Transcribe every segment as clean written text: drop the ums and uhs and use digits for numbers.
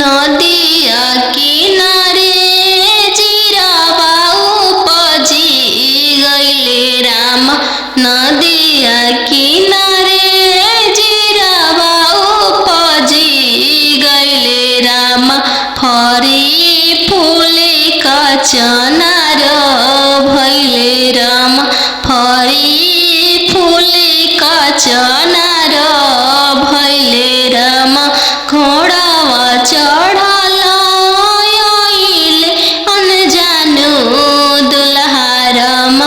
नदिया किनारे जीरावा उपजी गइले राम। नदिया किनारे जीरावा उपजी गइले राम। फरी फूले कचनार भइले राम। फरी फूले कचनार भइले राम। घोड़ावा चढ़ल आइले अनजानु दुल्हा राम।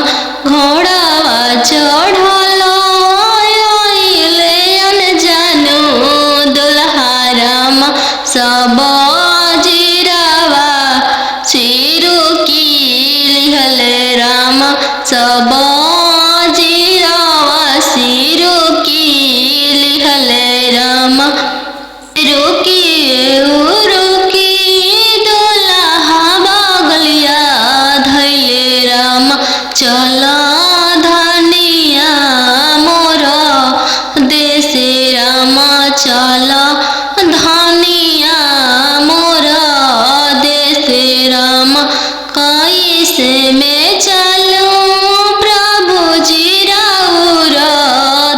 घोड़ावा चढ़ल आइले अनजानु दुल्हा राम। सब जीरावा चिरुकी लिहले राम। सब जीरावा सिरुकी लिहले राम। रुकी रुकी दुल्हा बगलिया धैले राम। चल धनिया मोर देशे राम। चल धनिया मोर देशे राम। कैसे में चलूं प्रभु जी राउर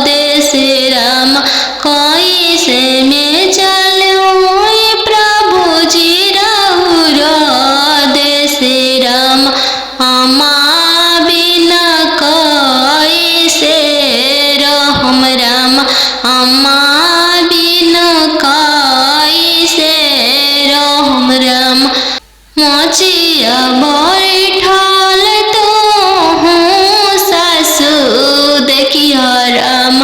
देशे राम। कैसे में चलूं प्रभु जी राउर देशे राम। अम्मा बिना कैसे रहम राम। अम्मा बिना कैसे रहम राम। मोचिया बैठल तू सासु देखिया राम।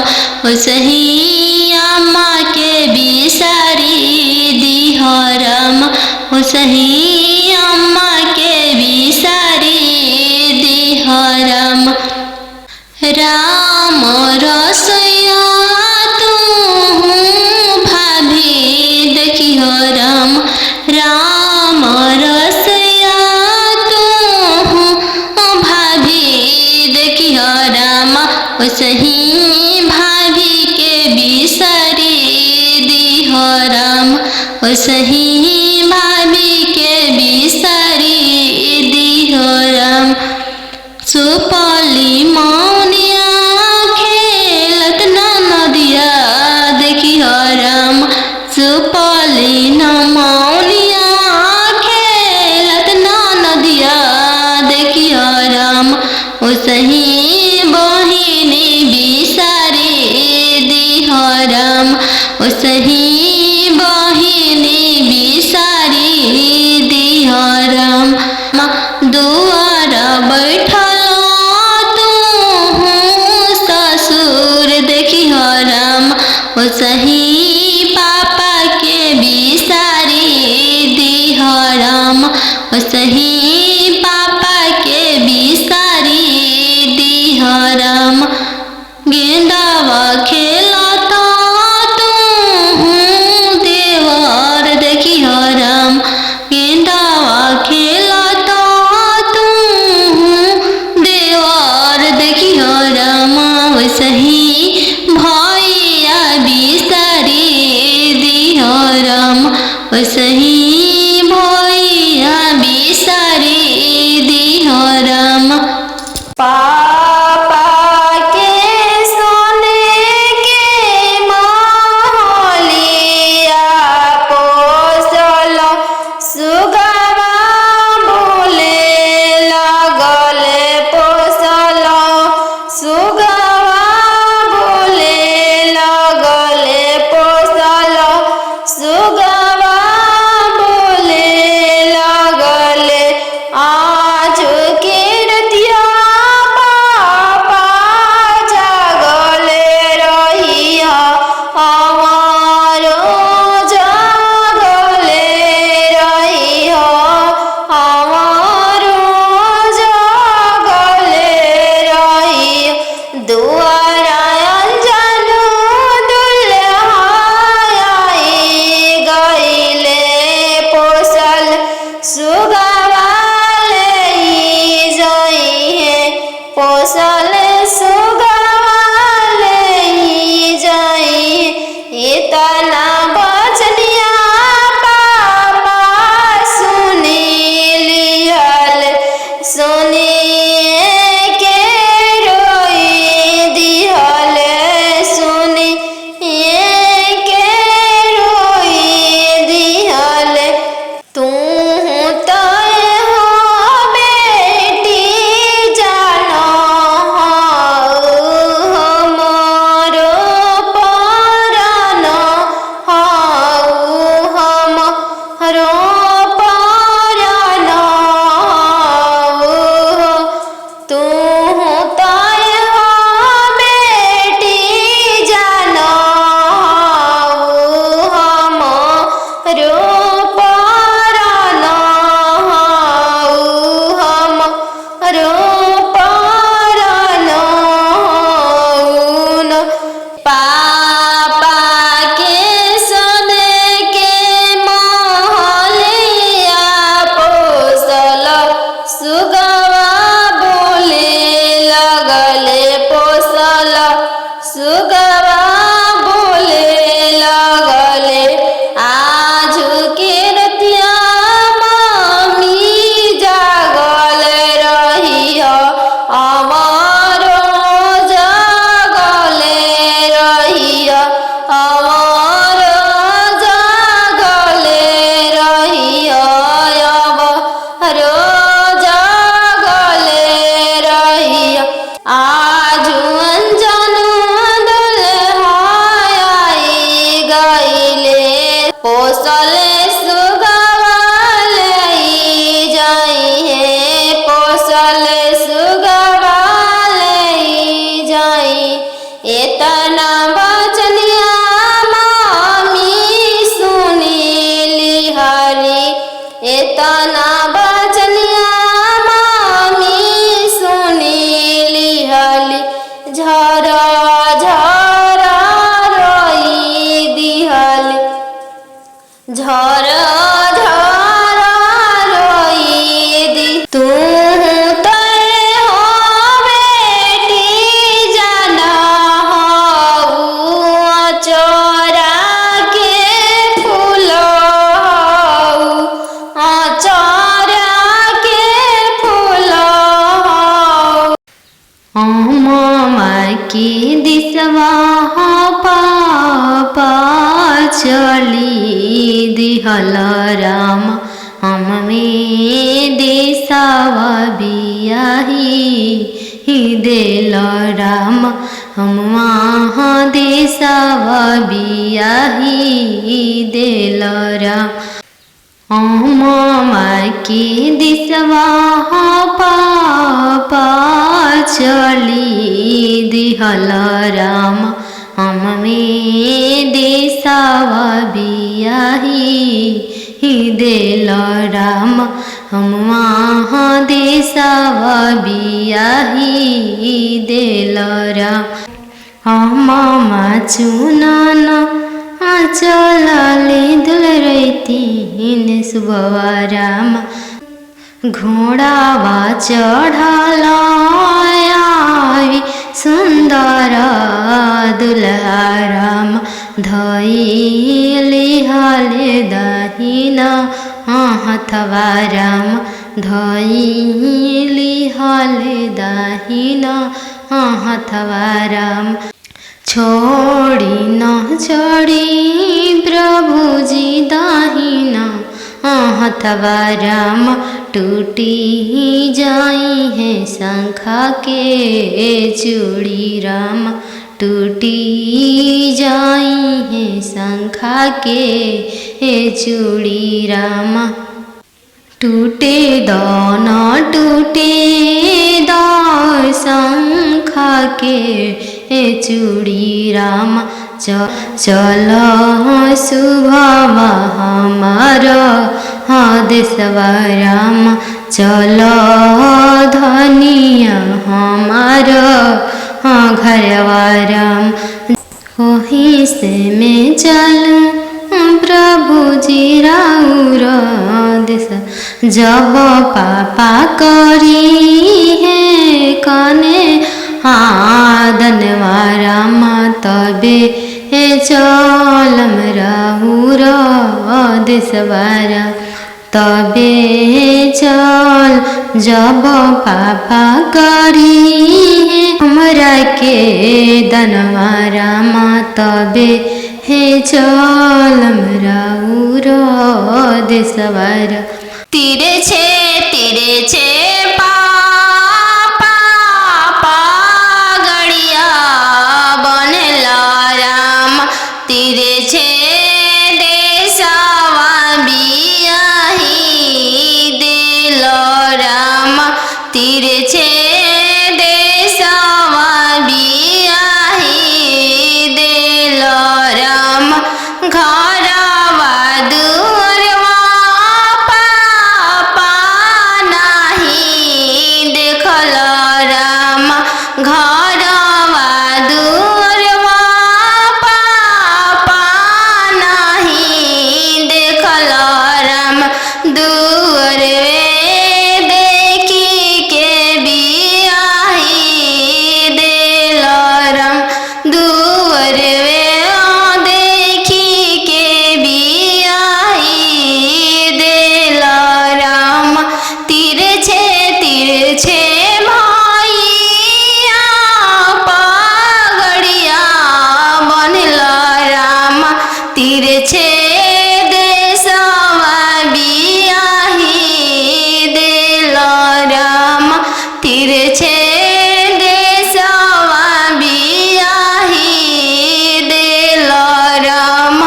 ओसही अम्मा के बिसारी दिह राम। ओसही अम्मा के बिसारी दिह राम। राम रसोइया तू भाभी देखिह राम। राम रसोइया तू भाभी देखिह राम। ओसही भाभी के बिसारी दिह राम। ओसही भाभी के बिसारी दिह राम। सुपली मौनिया खेलत नदिया देखिह राम। सुपली मौनिया खेलत नदिया देखिह राम। ओसही बहिनी बिसारी दिह राम। ओसही बहिनी बिसारी दिह राम। दुआर बैठल तू ससुर देखिह राम। ओसही पापा के बिसारी दिह राम। ओसही पापा के बिसारी दिह राम। गेंदावा खेलता तू देवर देखिह राम। गेंदावा खेलता तू देवर देखिह राम। ओसही भैया बिसारी दिह राम। ओसही भैया बिसारी दिह राम। पापा के सोने के महलिया पोसल सुगवा बोले लगले पोसल। सुगवा बोले लगले पोसल। सुगवा तना बचनिया मामी सुनी लिहली झरा झरा रोई दिहली झरा झरा रोई दी तू की दिसवा पापा चली दिहल राम हमें देसावा बियाही देल राम हम वहाँ देसावा बियाही देल राम की दिसवा पापा चली दिहल राम हमें देसावा बियाही देल राम हम वहाँ देसावा बियाही देल राम हम चुनन चलले दुलरतीन सुबवा राम घोड़ावा चढ़ल सुंदर दुल्हा राम धइले हले दहिना हथवा राम धइले हले दहिना हथवा राम छोड़ी न छोड़ी प्रभुजी दाहिना हथवा राम टूटी जाई है शंखा के चूड़ी राम टूटी जाई है शंखा के चूड़ी राम टूटे दान टूटे दार शंखा के चूड़ी राम चल शुभवा हमार देशवा राम चल धनिया हमार घरवा राम वहीं से मैं चलूं प्रभुजी राउर देश जब पापा करी है कने आदनवा राम तबे चलम राउर देशवा राम तबे चल जब पापा करी हमरा के दनवा राम तबे चलम राउर देशवा राम तीरे छे पापा गड़िया बनेला राम तीरे छे देशवा बियाही देल राम तीरे छे देशवा बियाही देल राम घरवा दुअरवा पापा नाही देखल राम घरवा दुअरवा पापा नाही देखल राम दुअरवे देखी के बियाही देल राम दुअरवे देखी के बियाही देल राम तीरे छे भैया पगड़िया बनल राम तीरे छे देशवा बियाही देल राम तीरे छे देशवा बियाही देल राम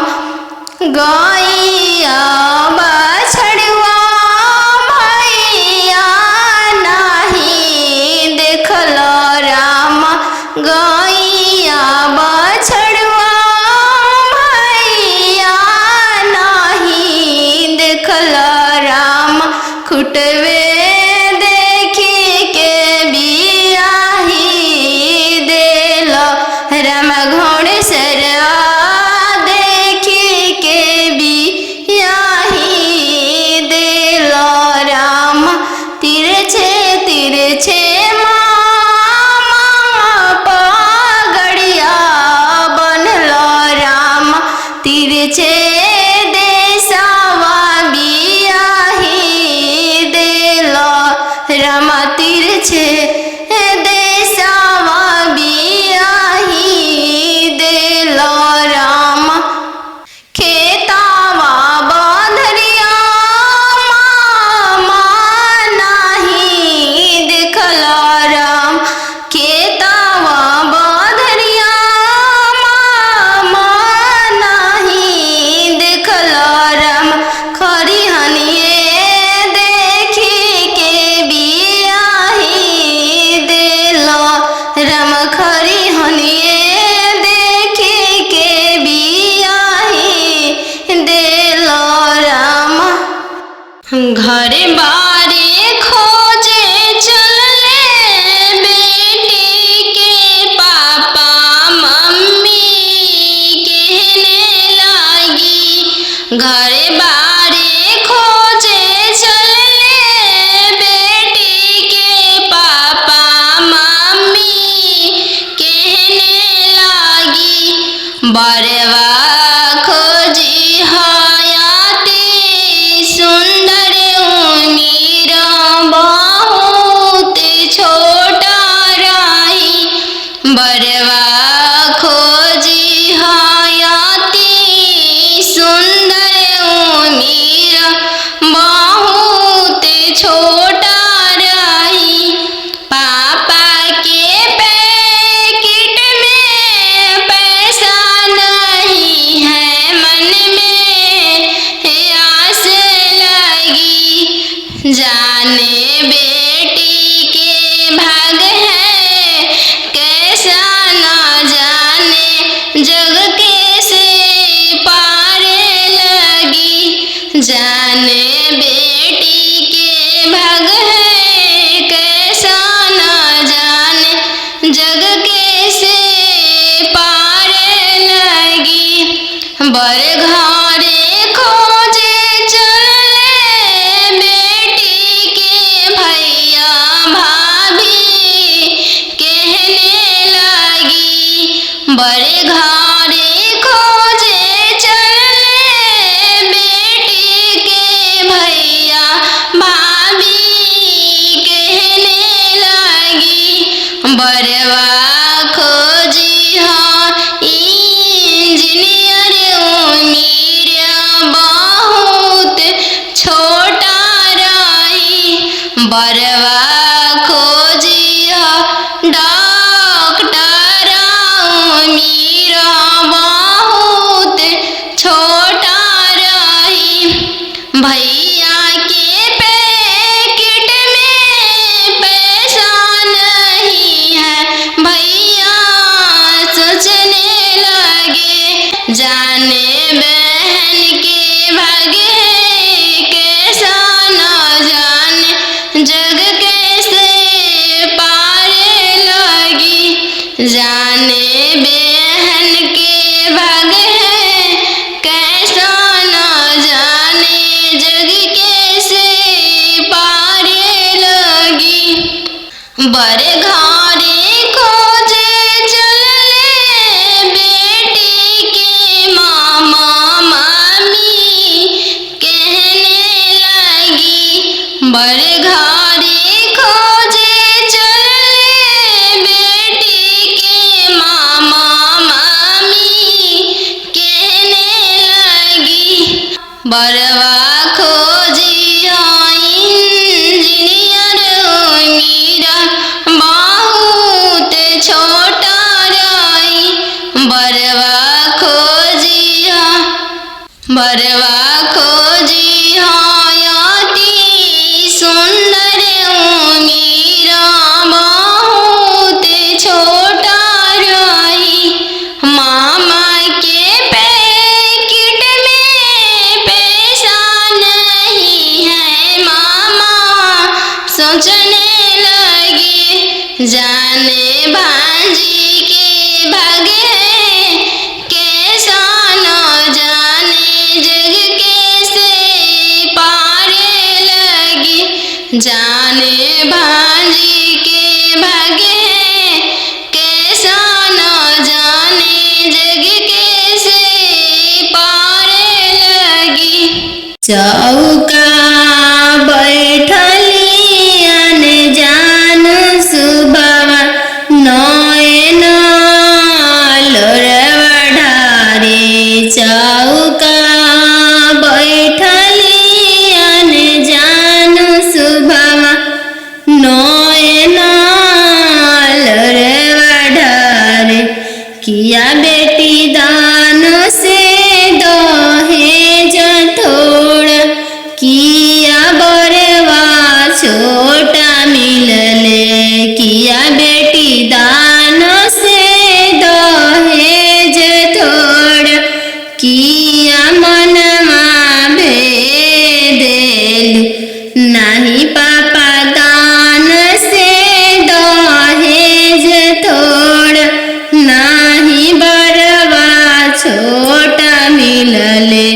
गैया बछड़ुआ भैया नाही देखल राम गैया बछड़ुआ भैया नाही देखल राम खुटवे देखी के बियाही देलो राम घोड़सरवा देखी के बियाही देलो राम तिरछे तिरछे पगड़िया बनलो राम तिरछे राम तिरछे देशवा बियाही देलो राम खेतावा बंधरिया मामा नाही देखलो राम खेतावा बंधरिया मामा नाही देखलो राम खरिहनिए राम खरिहनिए देखे के बियाही देलो राम घर बारे खोजे चलले बेटी के पापा मम्मी कहने लागी घर बारे खोजे चलले बेटी के पापा बरवा खोजी हयाती सुंदर उमीर बहुत छोटा रही बरवा खोजी हयाती सुंदर उमीर बहुत छोटा रही पापा के पैकेट में पैसा नहीं है मन में आस लगी जाने बेटी के भाग है कैसा ना जाने जग कैसे पार लगी जाने बेटी के भाग है कैसा ना जाने जग कैसे पार लगी बर घरे खोजे चले बेटी के भैया भाभी कहने लगी बर घरे खोजे चले बेटी के भैया भाभी कहने लगी बरवा खोजी हाँ इंजीनियर उमीर बहुत छोटा रही बरवा खोजी हाँ डॉक्टर उमीर बहुत छोटा रही भैया के पैकेट में पैसा नहीं है भैया सोचने लगे जाने बहन के भागे कैसा न जाने जग कैसे पार लगी जाने बहन के भागे कैसा न जाने जग कैसे पार लगी बर घरे खोजे चलले बेटी के मामा मामी कहने लगी बर घरे खोजे चलले बेटी के मामा मामी कहने लगी बरवा खोजी इंजीनियर उमीर बहुत छोटा रही बरवा खोजी हयाती सुंदर उमीर बहुत छोटा रही मामा के पैकेट में पैसा नहीं जाने भांजी के भागे कैसा न जाने जग कैसे पारे लगी। जाने भांजी के भागे कैसा न जाने जग कैसे पारे लगी। चौका बैठली सुबवा नयन लोरवा ढारे। चौका बैठली जान सुबवा नयन लोरवा ढारे। किया बेटी दान से दहेज थोड़ा, किया बरवा छोटा मिलले। किया बेटी दान से दहेज थोड़ा, किया मनमा भेदेलु। नहीं पापा दान से दहेज थोड़ा, नहीं बरवा छोटा मिलले।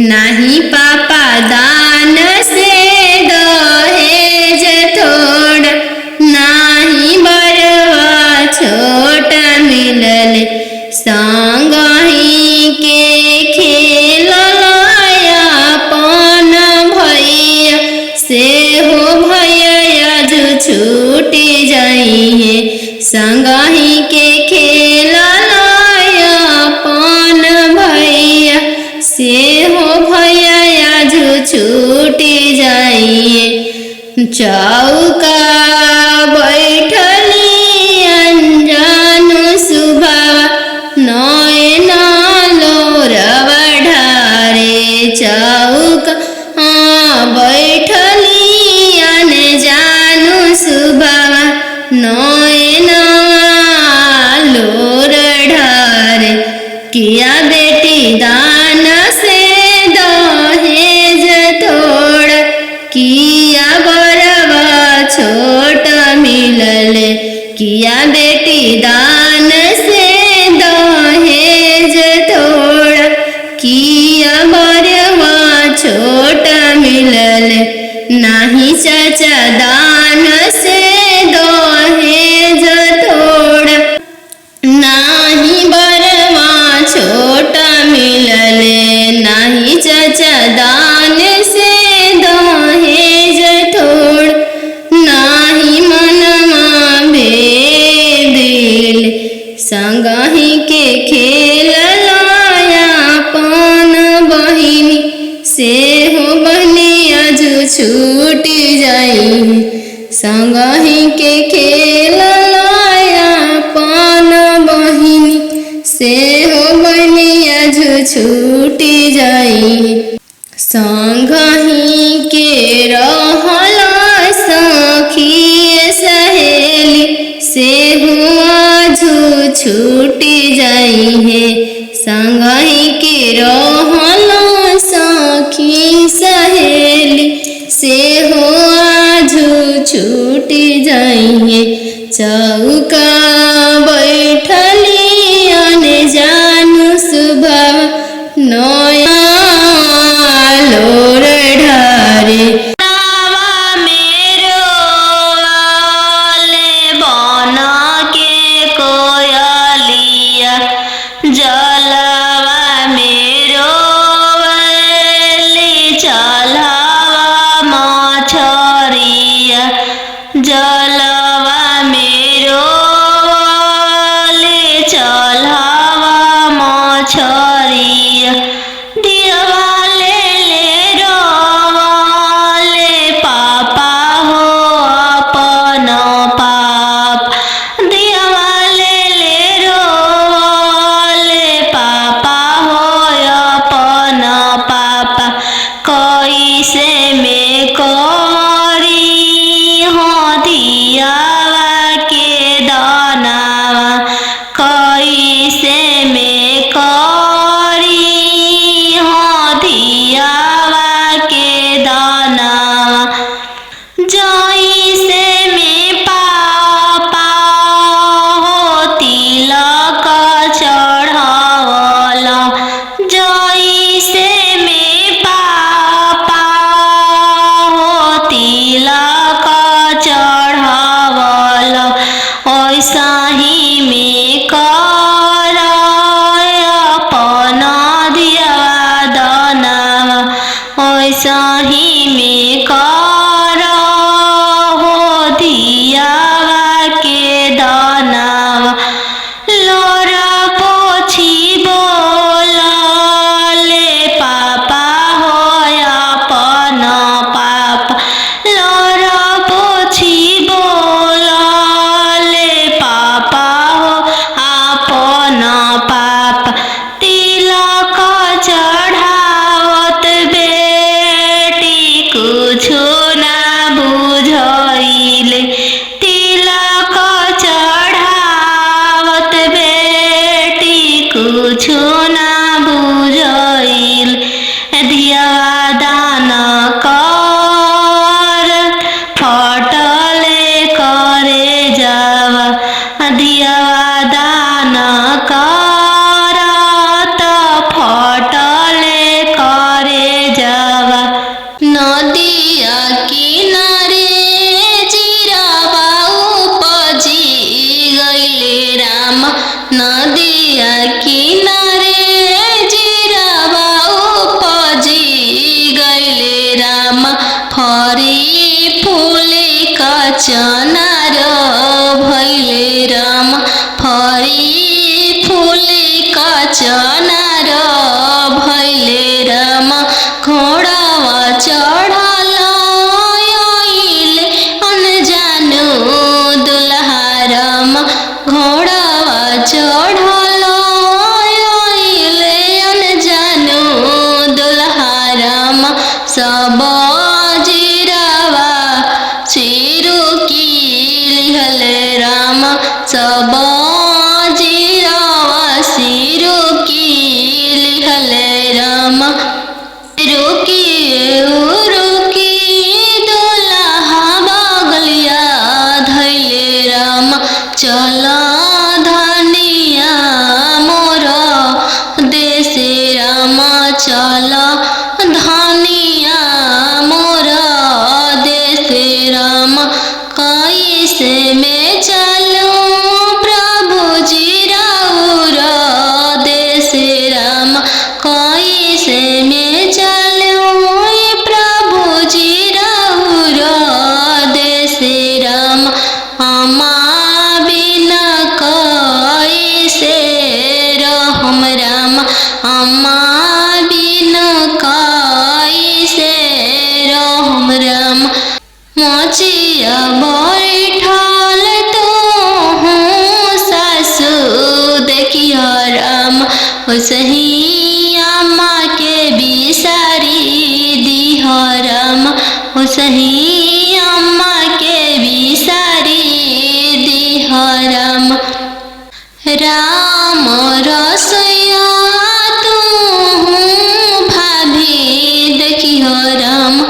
नहीं पापा दान से दहेज थोड़ा, नाही बरवा छोटा मिलले। संगही के खेलया अपन भैया से हो भैया जो छूटी जाइए। संगही के खेलया अपन भैया से हो भैया जो छूटी जाइए। चौका बैठली अनजान सुबवा नयन लोरवा ढारे। चौका बैठली अनजान सुबवा नयन लोर ढारे। किया बेटी दान से दहेज थोड़ा, किया बरवा छोटा मिलले। किया बेटी दान से दहेज थोड़ा, किया बरवा छोटा मिलले। नहीं चाचा दान से दहेज थोड़ा, नहीं बरवा छोटा मिलले। नहीं चाचा दान से दहेज थोड़ा, नाही मनमा भेदेल। संगही के खेलया अपन बहिनी से हो बनिया जो छूटी जाई। संगही के खेलया अपन बहिनी से हो बनिया जो छूटी जाई। संगही के रहला सखी सहेली से हुआ जो छूटी जाई है। संगही के रहला सखी सहेली से हुआ जो छूटी जाई है। चौका बैठली अनजान सुबवा नयन लोर ढारे। जलवा मेरो वाली चलावा मछरिया। जलवा मेरो वाली चलावा मछरिया। दिवाले ले रोवाले पापा हो अपन पाप। दिवाले ले रोवाले पापा हो अपन पापा। कैसे में करी हो दियावा के दानावा। कैसे में करी हो दियावा के दानावा। जैसे में पापा सही में कर हो दियावा के दानावा लोरा पोछी बोलले पापा हो अपन पाप लोरा पोछी बोलले पापा हो अपन पाप तिलक चढ़ावत बेटी कुछो ना बुझइले तिलक चढ़ावत बेटी कुछो ना बुझइले दिया दान कर फटले करे जावा दिया दान कर त फटले करे जावा नदिया किनारे जिरावा उपजी गइले राम नदिया किनारे जिरावा उपजी गइले राम फरी फूले कचनार भइले राम फरी फूले कचनार भइले राम घोड़ावा चढ़ल आइले अनजानो दुल्हा राम घोड़ावा चढ़ल आइले अनजानो दुल्हा राम सब जिरावा सिरु की लिहले राम सब जिरावा सिरु की लिहले राम रुकी रुकी दुल्हा बगलिया धैले राम चल धनिया मोर देशे राम चल धनिया मोर देशे राम कैसे में चलूं प्रभु जी राउर देशे राम कैसे में चलूं प्रभु जी राउर देशे राम अम्मा बिना कैसे रहम राम अम्मा बिना कैसे रहम राम मोचिया बैठल तो हूँ सासु देखिया राम सही अम्मा के बिसारी दिह राम सही अम्मा के बिसारी दिह राम राम रसोइया तू भाभी देखिह राम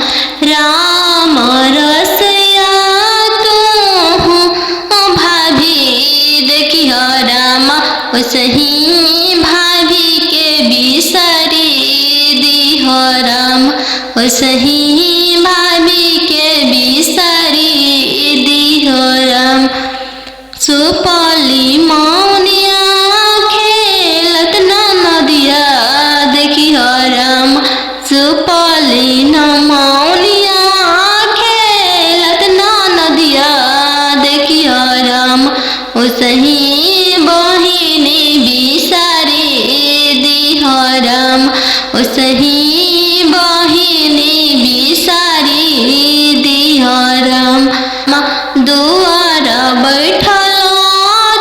राम रसोइया तू भाभी देखिह राम सही भाभी के बिसारी दिह राम सही भाभी के बिसारी दिह राम सुपली मौनिया खेलत ना नदिया देखिह राम सुपली न मौनिया खेलत ना नदिया देखिह राम सही बहिनी बिसारी दिह राम सही बहिनी बिसारी दिह राम दुआर बैठल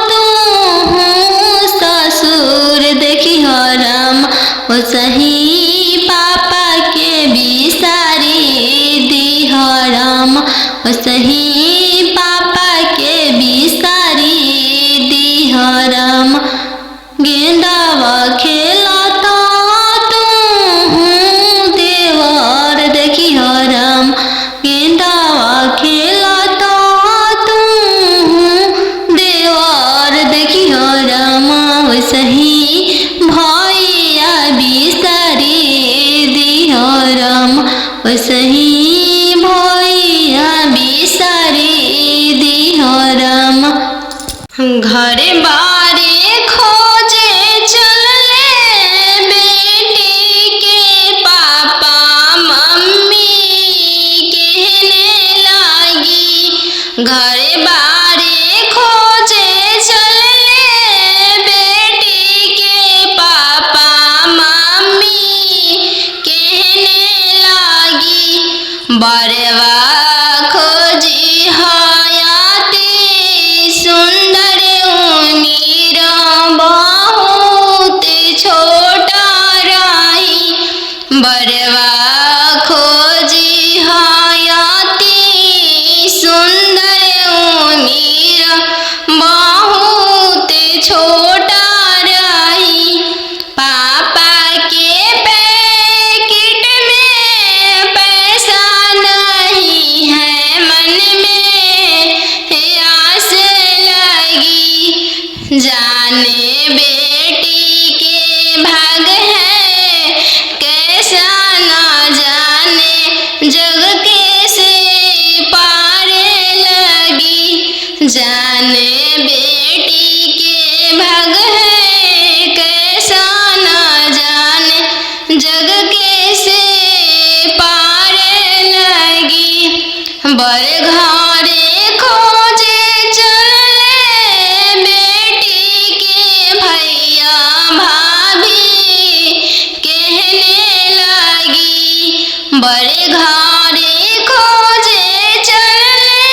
तू ससुर देखिह राम सही पापा के बिसारी दिह राम सही पापा के बिसारी दिह राम गेंदावा खेलता तू देवर देखिह राम गेंदावा खेलता तू देवर देखिह राम सही भैया बिसारी दिह राम सही भैया बिसारी दिह राम घरे बारे खोजे चलले बेटी के पापा मम्मी घरे बारे खोजे चले बेटी के पापा मम्मी कहने लागी बरवा खोजी हयाती सुंदर उमीर बहुत छोटा रही बरवा खोजी हयाती सुंदर उमीर बहुत छोटा रही पापा के पैकेट में पैसा नहीं है मन में आस लगी जाने बेटी के भाग है कैसा न जाने जग कैसे पारे लगी जाने बेटी के भाग है कैसा न जाने जग कैसे पारे लगी बर घरे खोजे चले बेटी के भैया भाभी कहने लगी बड़े घरे खोजे चले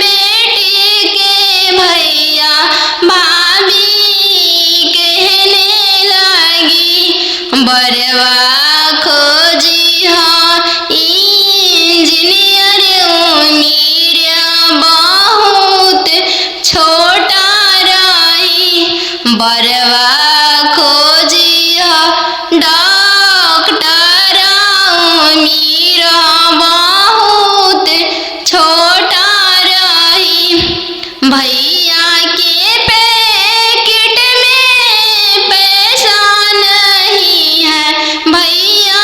बेटी के भैया भाभी कहने लगी बरवा खोजी हाँ इंजीनियर उमीर बहुत छोटा रही बरवा खोजी हाँ डॉक्टर उमीर बहुत छोटा रही भैया के पैकेट में पैसा नहीं है भैया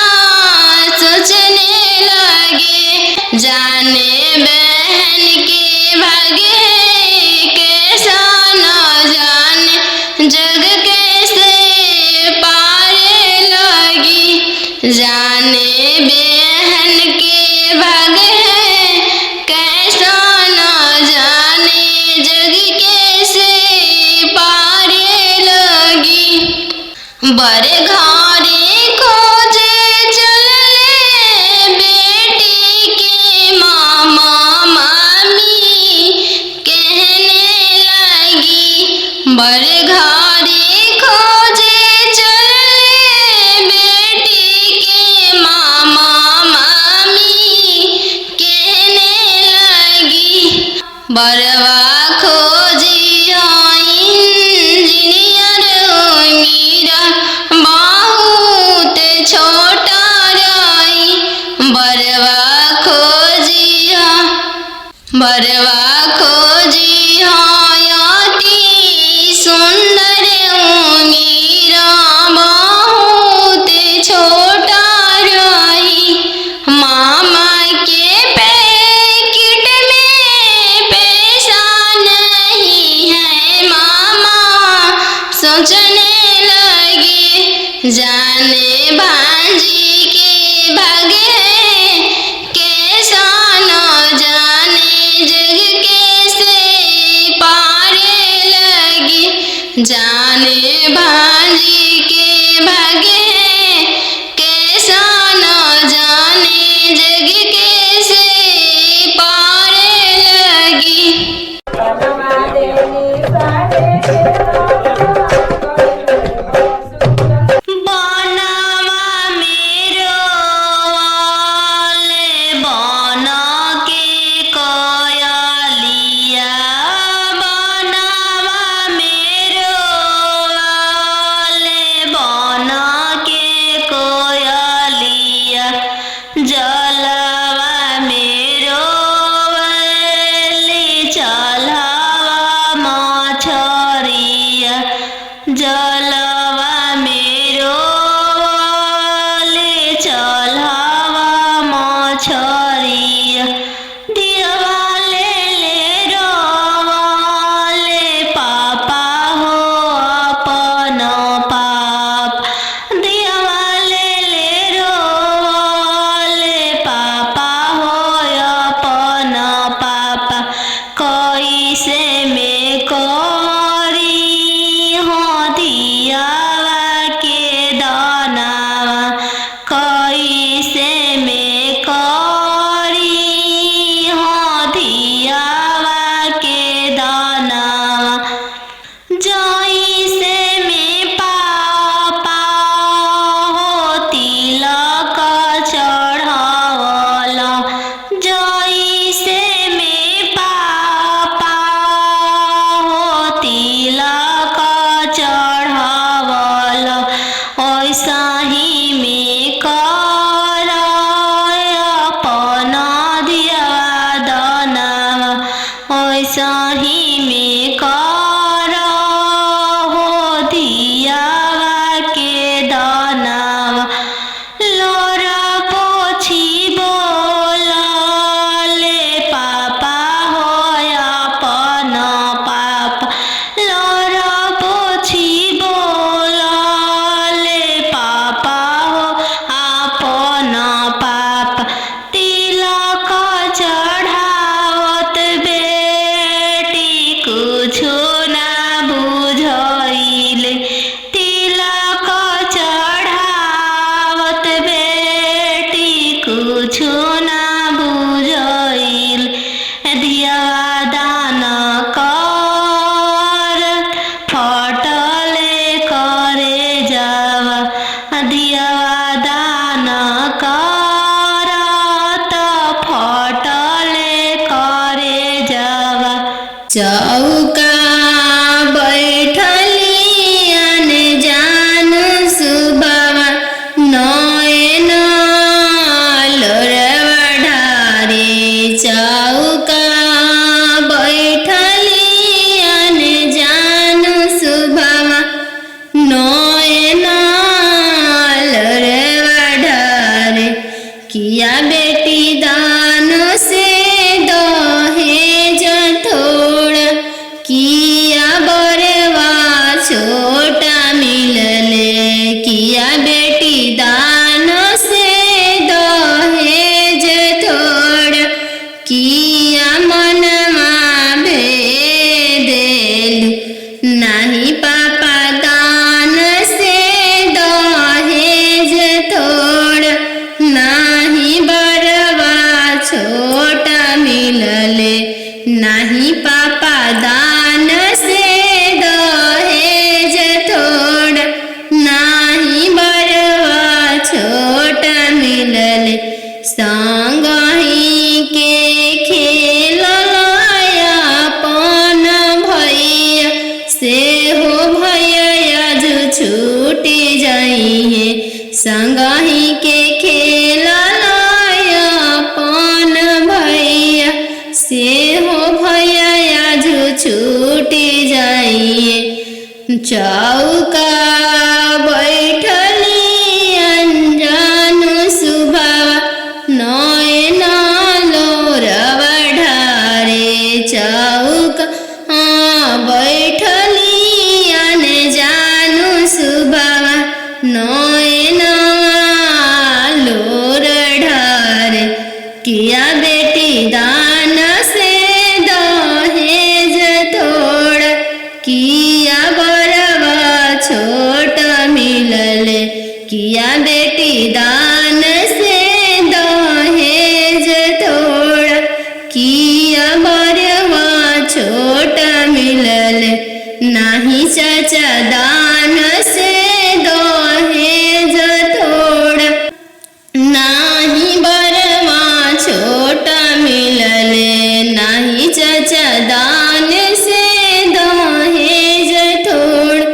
सोचने लगे जाने बहन के भागे कैसा न जाने जग कैसे पारे लगी जाने बहन के भागे कैसा न जाने जग कैसे पारे लगी बड़े घरे खोजे चले बेटी के मामा मामी कहने लगी बड़े घरे खोजे चले बेटी के मामा मामी कहने लगी बरवा खोजी हाँ इंजीनियर उमीर बहुत छोटा रही बरवा खोजी हाँ हयाती सुंदर उमीर बहुत छोटा रही मामा के पैकेट में पैसा नहीं है मामा सोचने लगे जाने भांजी के भागे कैसा न जाने जग कैसे पारे लगी जाने भांजी के भागे कैसा न जाने जग कैसे पारे लगी बनवा मेरो वाले बना के कयलिया बनवा मेरो वाले बना चौका बैठली अने जान सुबावा नयन लोरवा ढारे चौका बैठली अने जान सुबावा नयन लोरवा ढारे किया बेटी दान से दहेज थोड़ा किया बरवा छोटा मिलले किया बेटी दान से दहेज थोड़ा किया मनमा भेदेल नहीं पापा दान से दहेज थोड़ा नहीं बरवा छोटा मिलले नहीं पापा दान से दहेज थोड़ा नहीं बरवा छोटा मिलले संगही के खेललाया पन भैया से हो भैया जो छूटी जाइए संगही के खेललाया पन भैया से हो भैया जो छूटी जाइए चौका बैठली अनजान सुबावा नयन लोरवा ढारे चौका बैठली अनजान सुबावा नयन लोर ढारे किया बेटी दान से दहेज थोड़ा किया बरवा छोटा मिलले किया बेटी दान से दहेज थोड़ा किया बरवा छोटा मिलले नहीं चाचा दान से दहेज थोड़ा नहीं बरवा छोटा मिलले नहीं चाचा दान से दहेज थोड़ा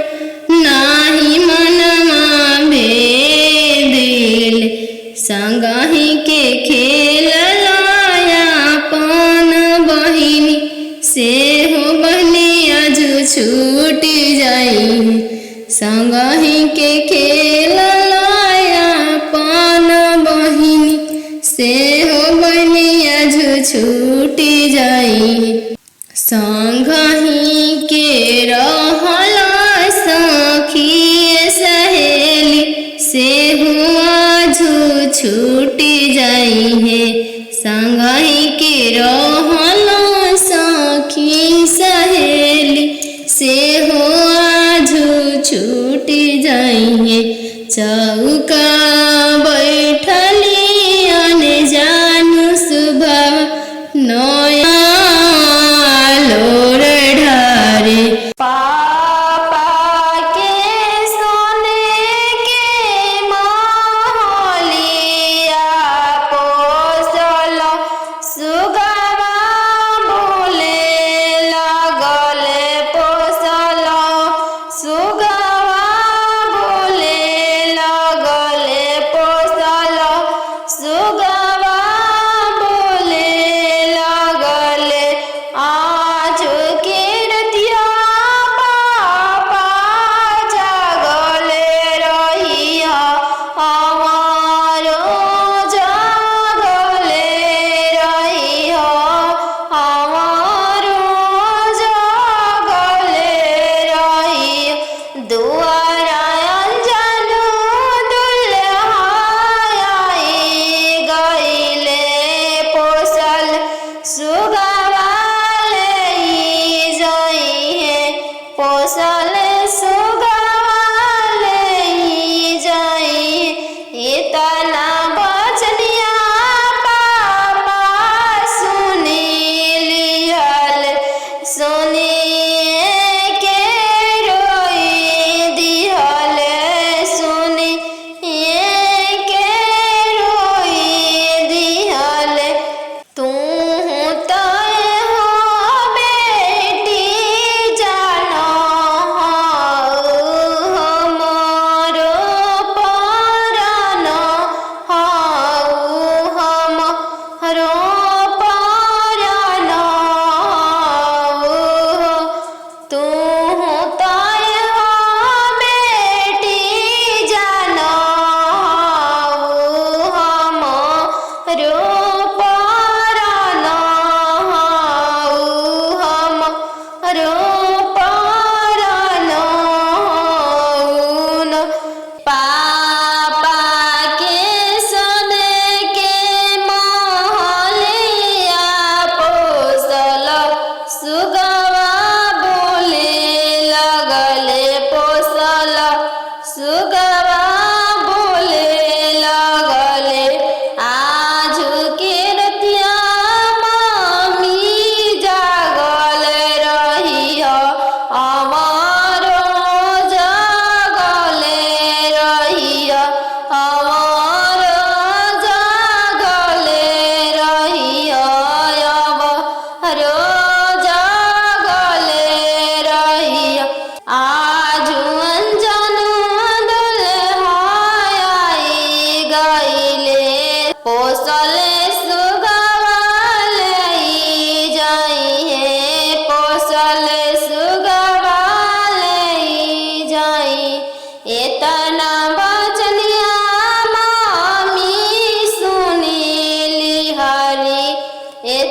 नहीं मनमा भेदिल संगही के खेललाया पन बहिनी से हो बहनिया जो छूटी जाई संगही के खेललाया पन बहिनी से हो बहनिया जो छूटी जाई संगही के रहला सखी सहेली से हुआ जो छूटी जाई है संगही के रहला सखी सहेली से हुआ जो छूटी जाई है चौका बैठली अने जान सुबह नया लो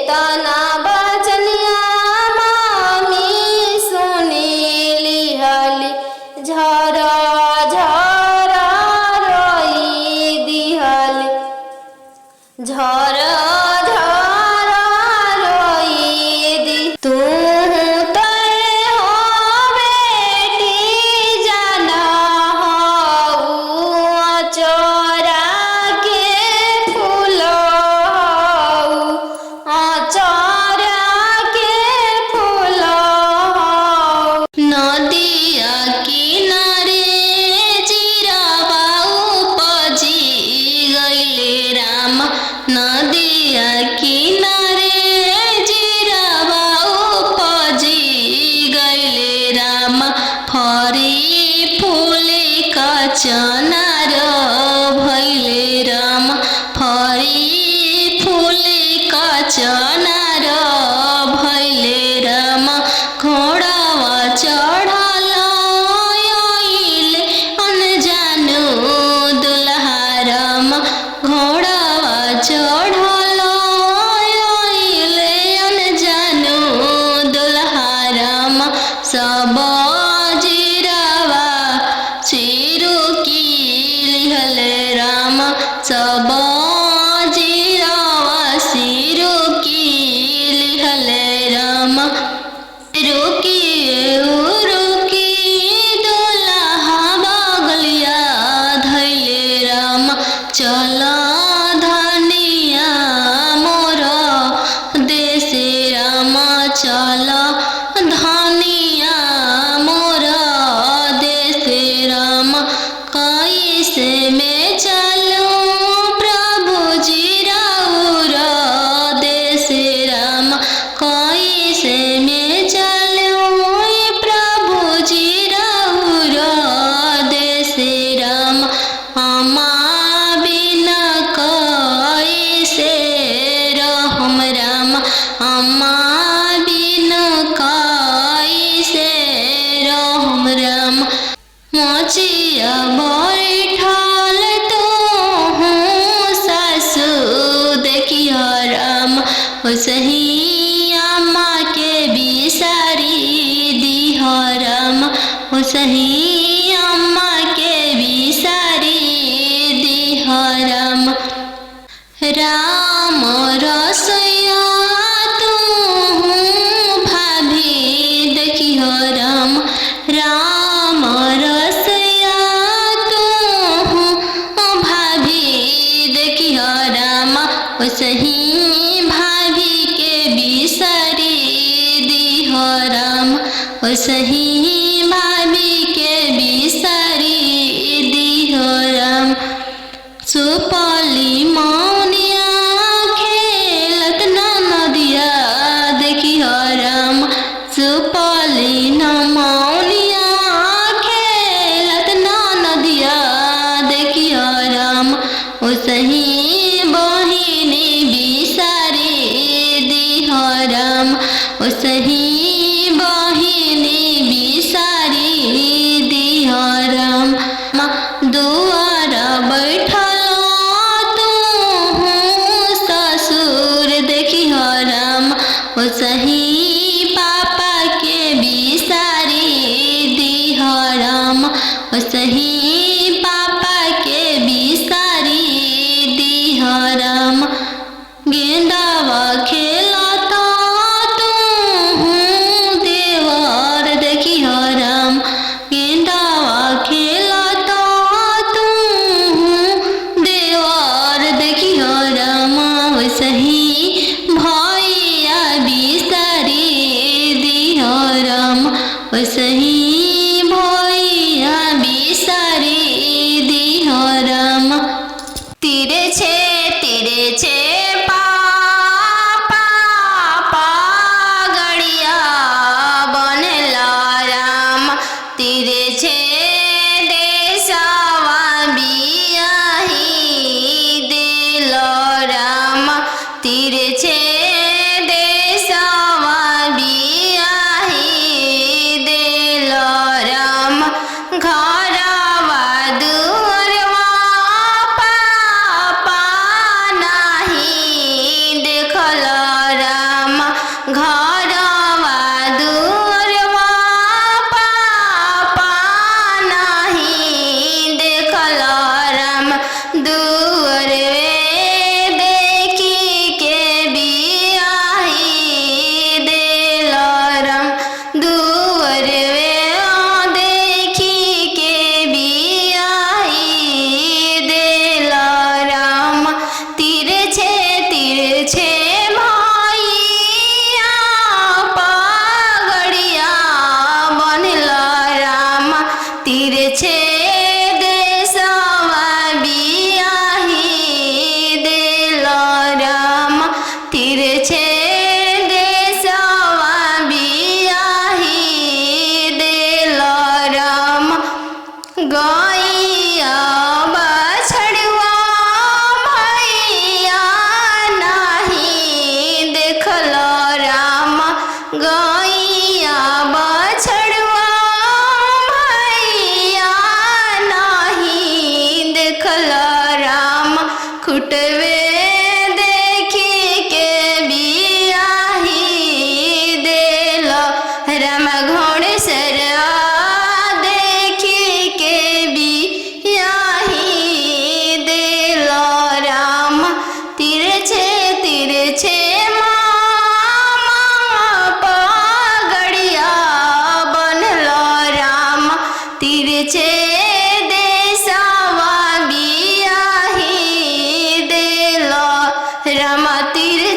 तना बचनिया मामी सुनी लिहली झरा झरा रोई दिहली झरा झरा रोई दी तू नदिया किनारे जीरावा उपजी गइले राम फरी फूले का चनार भइले राम फरी फूले का चनार भइले राम घोड़ावा चढ़ल आइले अनजानो दुल्हा राम घोड़ावा चढ़ल आइले अनजानो दुल्हा राम सब जीरावा चिरू की लिहले राम सब जीरावा सिरू की लिहले राम रुकी रुकी दुल्हा बगलिया धैले राम चल धनिया मोर देशे राम चल धनिया मोर देशे राम कैसे में चलूं प्रभु जी राउर देशे राम कैसे में चलूं प्रभु जी राउर देशे राम अम्मा बिना कैसे रहम राम अम्मा बिना कैसे रहम राम मोचिया बैठल तो हूँ सासु देखियो राम सही अम्मा के बिसारी दिह राम सही अम्मा के बिसारी दिह राम राम रसोइया तू भाभी देखियो राम राम रसोइया तू भाभी देखियो राम सही भाभी के बिसारी दिह राम सही भाभी के बिसारी दिह राम सुपली मौनिया खेलत नदिया देखियो राम सुपली मौनिया खेलत नदिया देखियो राम सही बहिनी बिसारी दिह राम सही बहिनी बिसारी दिह राम दुआर बैठल तू ससुर देखियो राम सही पापा के बिसारी दिह राम सही पापा के बिसारी दिह राम गेंदावा खेलता तू देवर देखियो राम गेंदावा खेलता तू देवर देखियो राम सही भैया बिसारी दिह राम सही भैया बिसारी दिह राम तीरे छे पापा गड़िया बनेला राम तीरे छे देशवा बियाही दिल राम तीरे छे देशवा बियाही दिल राम घरवा दुअरवा पापा नाही देखल राम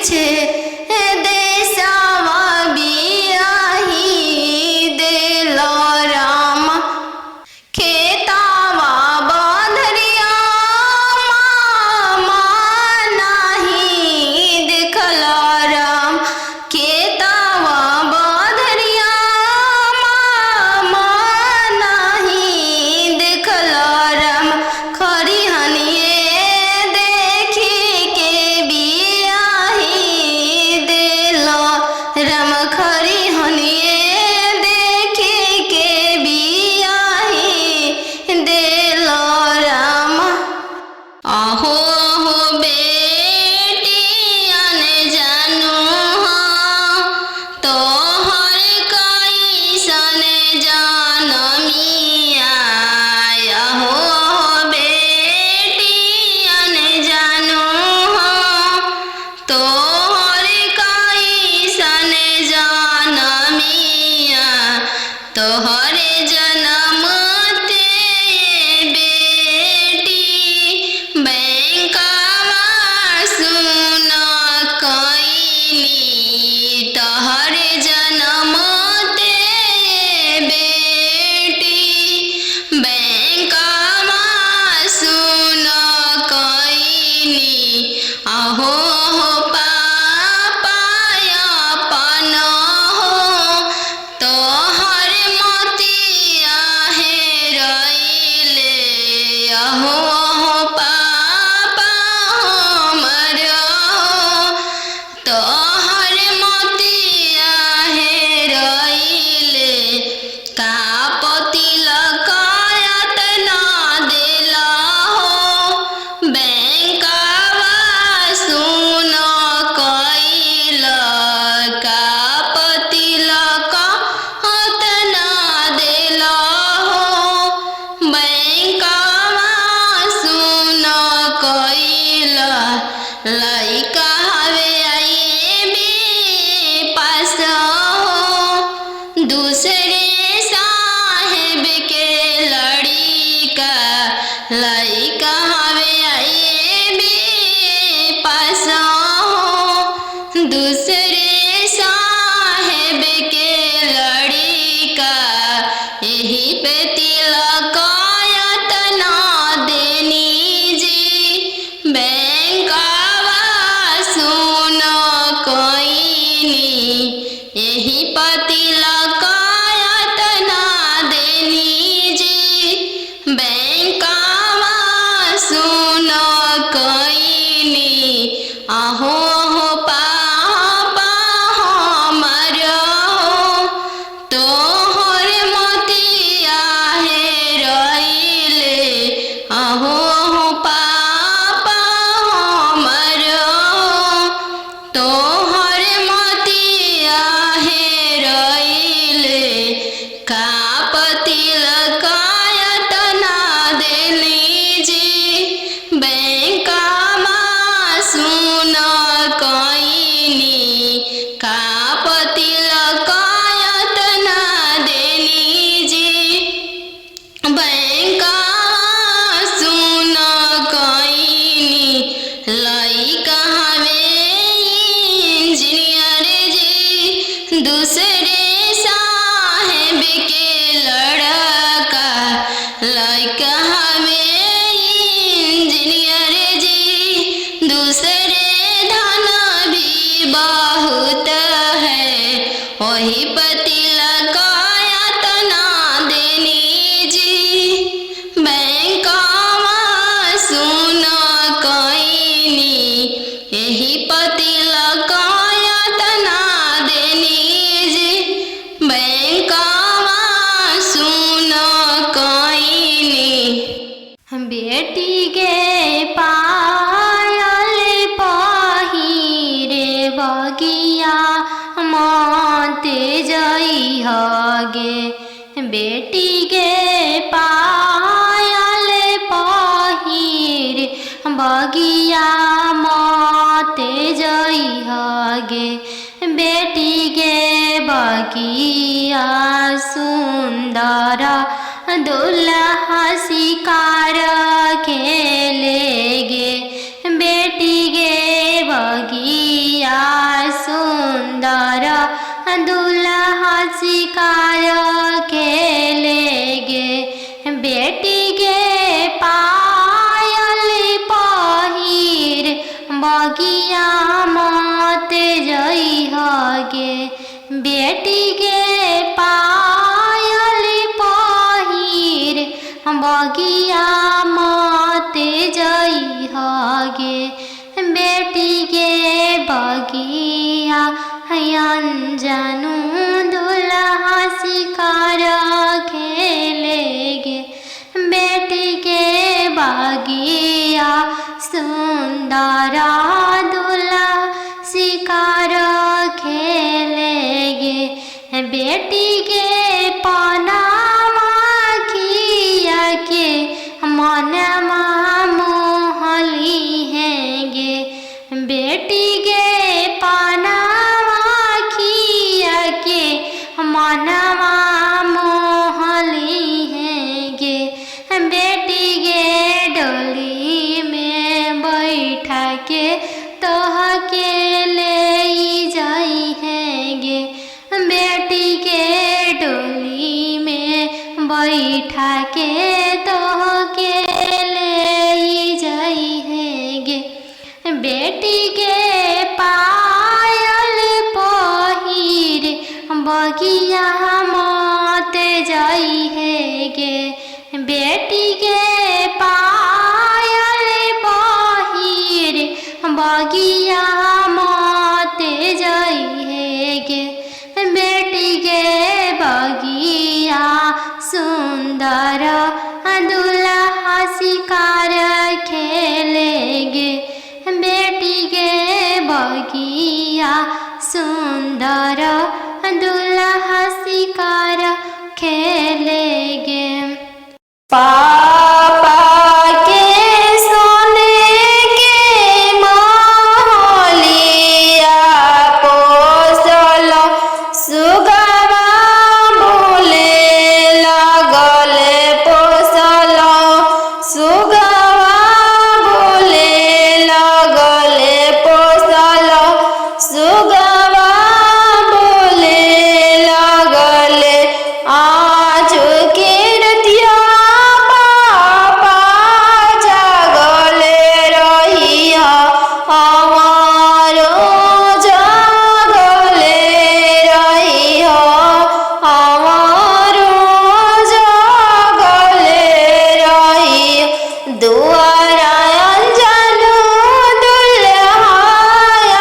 छे देशवा बियाही देलो राम खेतावा बंधरिया मामा नाही देखलो राम खेतावा बंधरिया मामा नाही देखलो राम खरी हनिए देखी के बियाही देलो राम खरी हनिए देखी के बियाही देलो राम अहो हो बेटिया ने जानू हाँ तोहर कैसन जनमिया अहो हो बेटिया ने जानू हाँ तोहर कैसन जनमिया तोहरे जन्म ते बेटी बैंकवा सुन कईनी तोहरे जन्म ते बेटी बैंकवा सुन कईनी अहो हो पापा अपन हो तोहर मोतिया हेरैले अहो हो पापा हमर हो तोहर मोतिया हेरैले का तिलकायत ना देला हो बैंकवा सुन कइल का तिलकायत ना देला हो बैंकवा सुन कइल लइका हवे आईबी पास हो दूसरे साहेब के लड़िका लइका हवे आईबी पास हो दूसरे साहेब के लड़िका यही पे तिलकायत ना देनी जी बैंकवा सुन कईनी यही पे तिलकायत ना देनी जी बैंकवा सुन कईनी अहो हो पापा हमर हो तोहर मोतिया हेरैले अहो हो पापा हमर हो तोहर मोतिया हेरैले का तिलकायत ना देली जी बैंकवा सुन कईनी का तिलकायत ना देली जी बैंकवा सुन कईनी लइका हवे इंजीनियर जी दूसरे साहेब के लड़का लइका हवे इंजीनियर जी दूसरे धन भी बहुत है वही पर तिलकायत ना देनी जी बैंकवा सुन कईनी यही पर तिलकायत ना देनी जी बैंकवा सुन कईनी बेटी के पायल पहिरे बगिया माते जई हगे बेटी के पायल पहिरे बगिया माते जई हगे बेटी के बगिया सुंदर दुल्हा शिकार खेलेगे बेटी गे बगिया शिकार खेलेगे बेटी गे पायल पहिर बगिया मत जइहगे बेटी गे पायल पहिर बगिया मत जइहगे बेटी गे बगिया अनजानु दुल्हा शिकार खेलेगे बेटी के बगिया सुंदर दुल्हा शिकार खेलेगे बेटी के पनामा खिया के मनमा मोहली हैगे बेटी के पनामा खिया के मनवा मोहली हैगे बेटी के डोली में बैठा के तोह के ले जाई हैगे बेटी के डोली में बैठा के तोह के ले जाई हैगे बेटी के पायल पहिर बगिया मत जाई हैगे बेटी के पायल पहिर बगिया मत जाई हैगे बेटी के बगिया सुंदर दुल्हा शिकार खेलेगे बेटी के बगिया सुंदर दुल्हा शिकार खेलेगे पापा के सोने के महलिया पोसल सुगवा बोले लगल पोसल सुगवा बोले लगल पोसल सुगवा बोले लगल आज के रतिया पापा जागल रहिया हमारो जागल रहिया हमारो जागल रहिया दुआरा अंजनु दुल्हा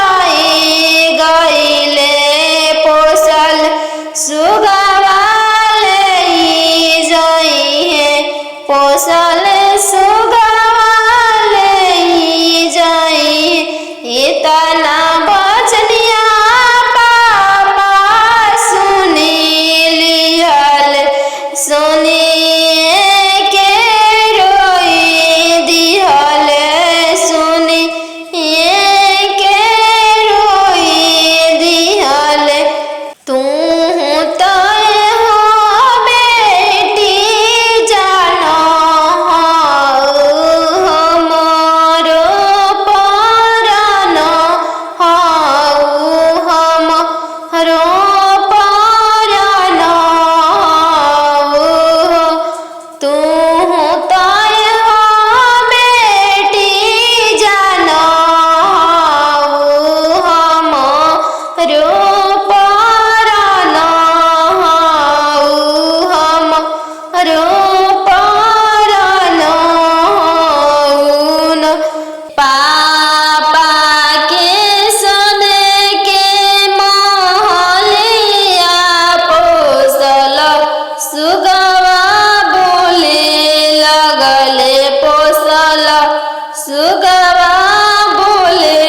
आई गइले पोसल सुगवा पोसल सुगवा ले जाई इतना बचनिया पापा सुनी लिहल सुनिए के रोई दिहल सुनिए के रोई दिहल तू तो हो बेटी जानो हमारो परानो हमारो परानो तू तो हो बेटी जानो हमारो परानो हमारो परानो पापा के सोने के महलिया पोसल सुगवा बोले लगल पोसल सुगवा बोले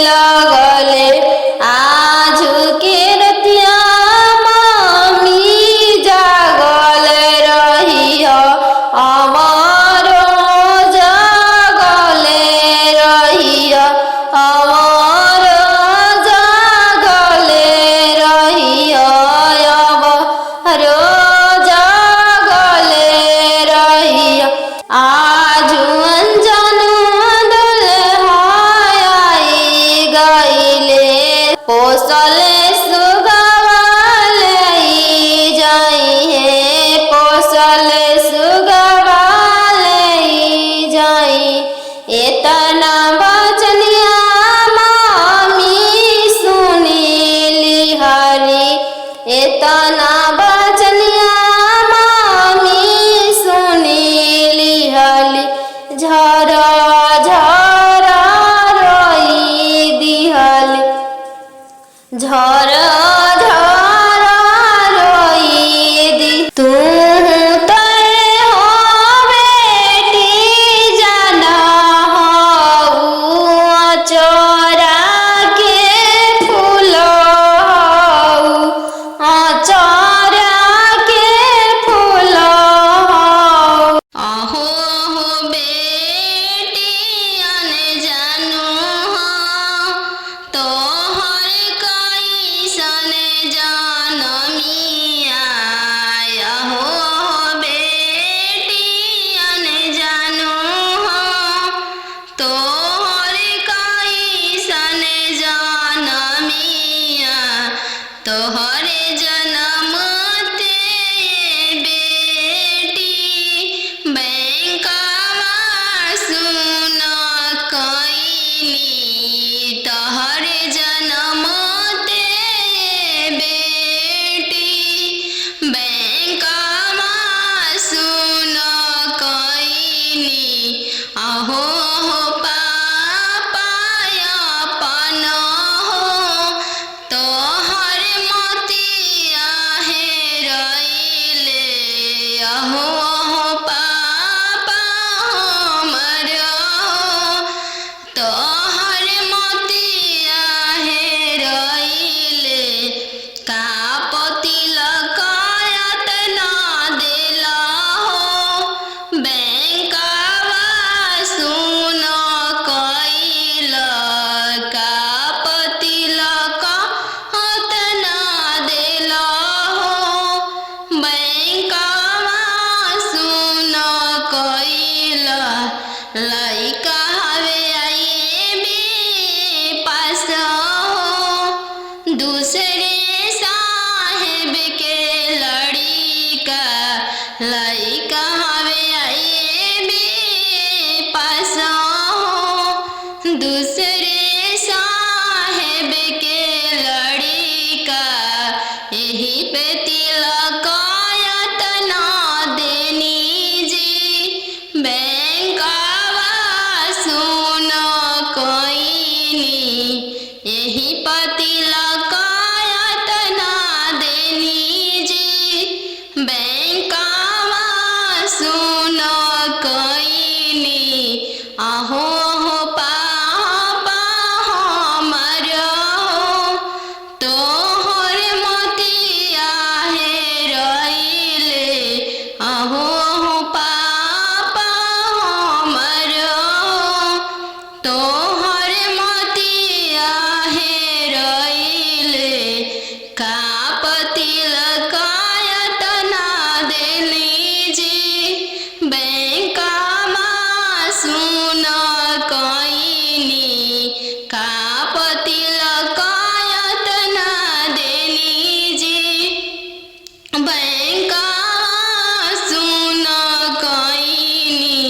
लगल आज के रतिया मामी जागल रहिया हमारो जागल रहिया हमारो जागल रहिया हमारो जागल रहिया आज अंजनु दुल्हा आई गइले पोसल सुगवा ले झर झर रोई दी तू तोहरे जन्म ते बेटी बैंकवा सुन कईनी तोहरे जन्म ते बेटी बैंकवा सुन कईनी अहो लइका हवे आईबी पास दूसरे साहेब के लड़िका लइका हवे आईबी पास दूसरे साहेब के लड़िका यही पे तिलक यातना देनी जी यही पति लकायतना देनी जी बैंकवा सुन कईनी अहो पापा हमर तोहर मोतिया हेरइले अहो पापा हमर तोहर मोतिया हेरइले का पति लकायतना देनी जी बैंकवा सुन कईनी का पति लकायतना देनी जी बैंकवा सुन कईनी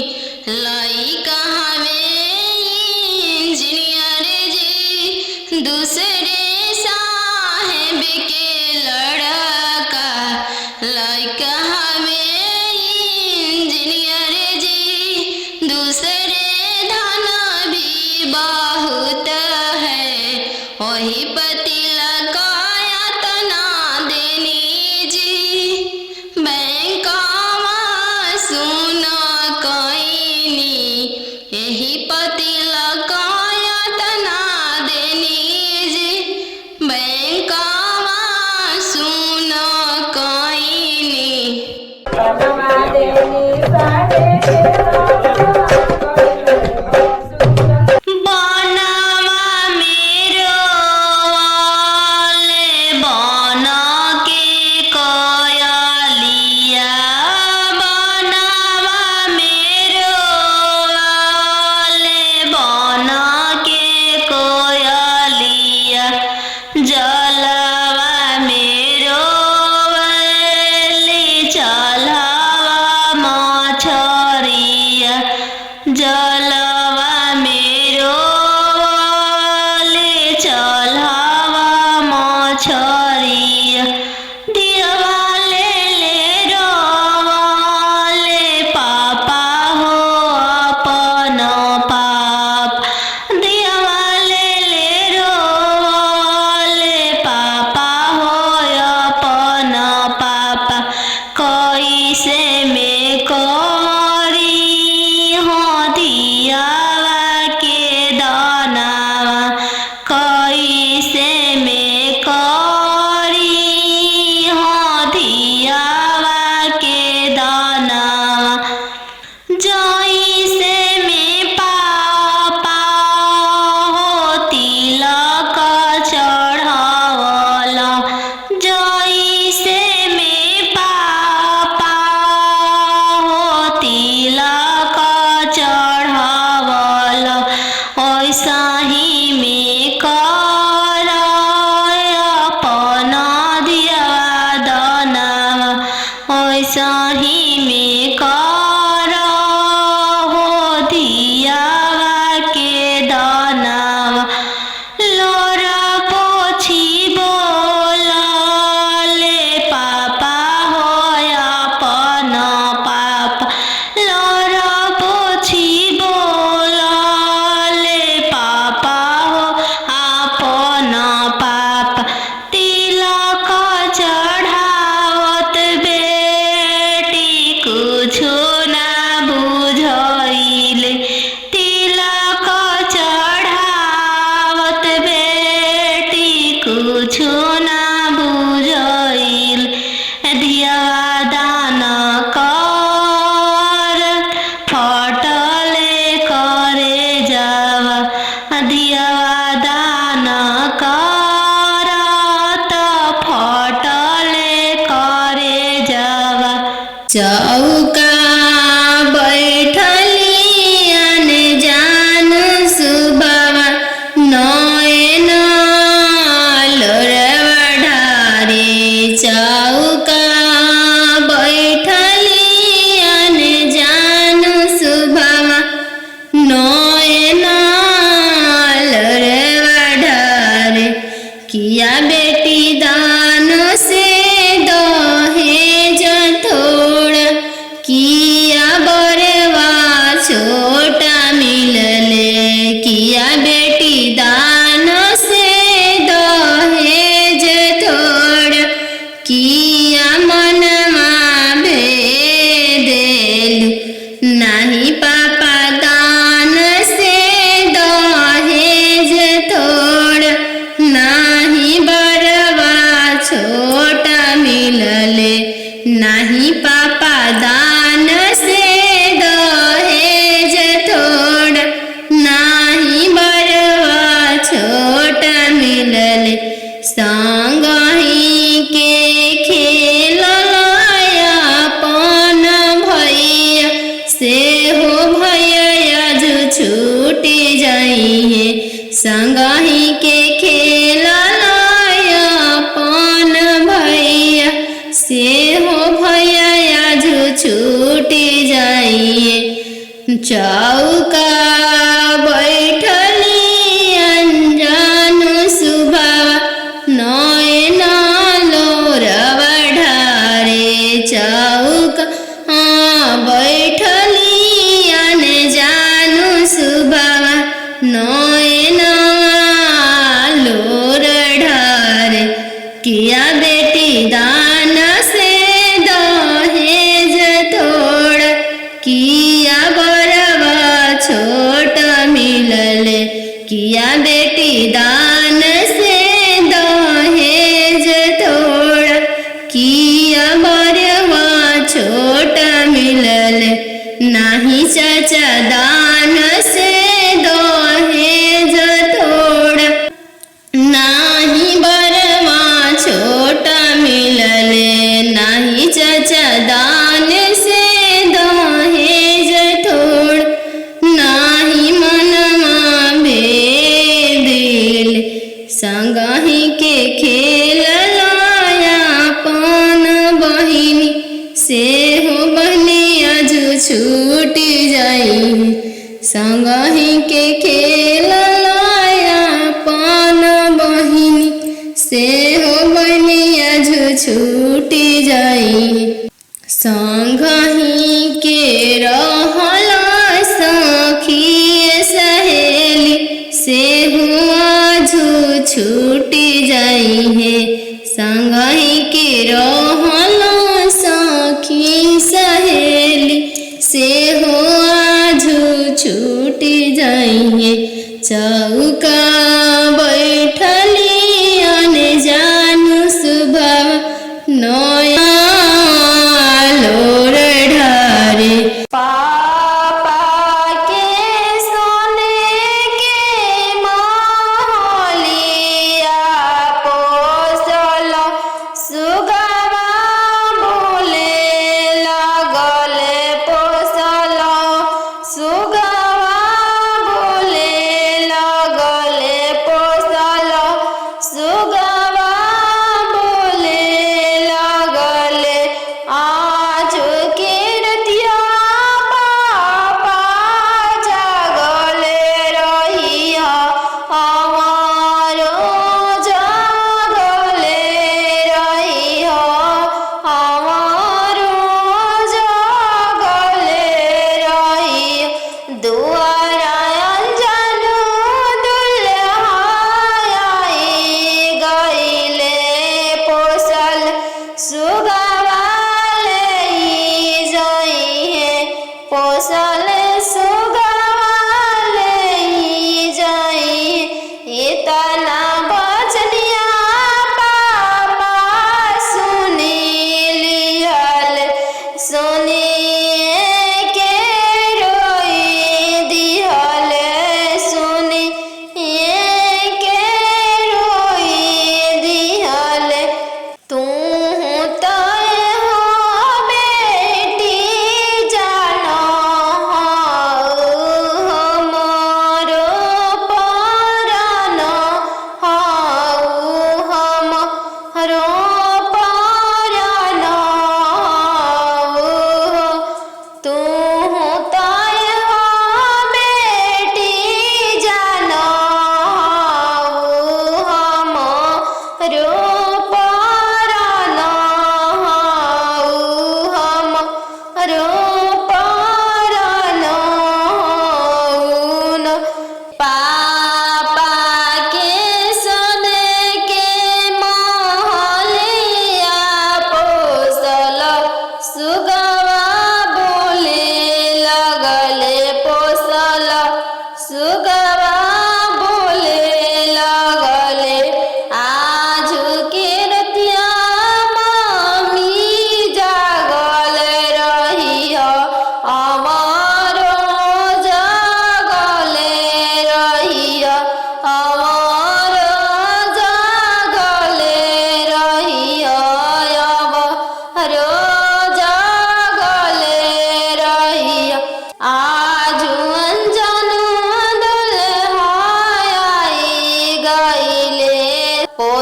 लइका हवे इंजीनियर जी दूसरे साहेब के लड़का लइका हवे इंजीनियर जी दूसरे धन भी बहुत है वही पति लकायतना देनी जी बैंकवा सुन कईनी यही पति लकायतना देनी जी बैंकवा सुन कईनी बनवा मेरो वाले बना के कयलिया बनवा मेरो वाले बना के कोयलिया जलवा मेरो वाले चलवा मछरिया किया बेटी दान से दहेज थोड़ा, किया बरवा छोटा मिलले, किया बेटी दान से दहेज थोड़ा, किया मनमा भेदेल, नाही पापा दान से दहेज थोड़ा, नाही बरवा छोटा मिलले, नाही पापा दान से दहेज थोड़ा, नाही बरवा छोटा मिलले। संगही के खेललाया अपन भैया, से हो भैया जो छूटी जाइए, संगही के खेललाया अपन भैया, से हो भैया जो छूटी जाइए। चौका बैठली अनजान सुबह, नयन लोरवा ढारे, चौका बैठली अनजान सुबह, नयन लोर ढारे, किया बेटी दान से दहेज थोड़ा, किया बरवा छोटा मिलले, किया बेटी दान से दहेज थोड़ा, किया बरवा छोटा मिलले, नाही चाचा दान से दहेज थोड़ा, नाही बरवा छोटा मिलले, नाही चाचा दान से दहेज थोड़ा, नाही मनमा भेदेल, संगही के खेललाया अपन बहिनी, से हो बहनिया जो छूटी जाई, संगही के खेललाया अपन बहिनी, से हो बहनिया जो छूटी जाई। संगही के रहला सखी सहेली, से हुआ जो छूटी जाई है, संगही के रहला सखी सहेली, से हुआ जो छूटी जाई है। चौका बैठली अनजान सुबह, नया लोर ढारे, पापा के सोने के महलिया, पोस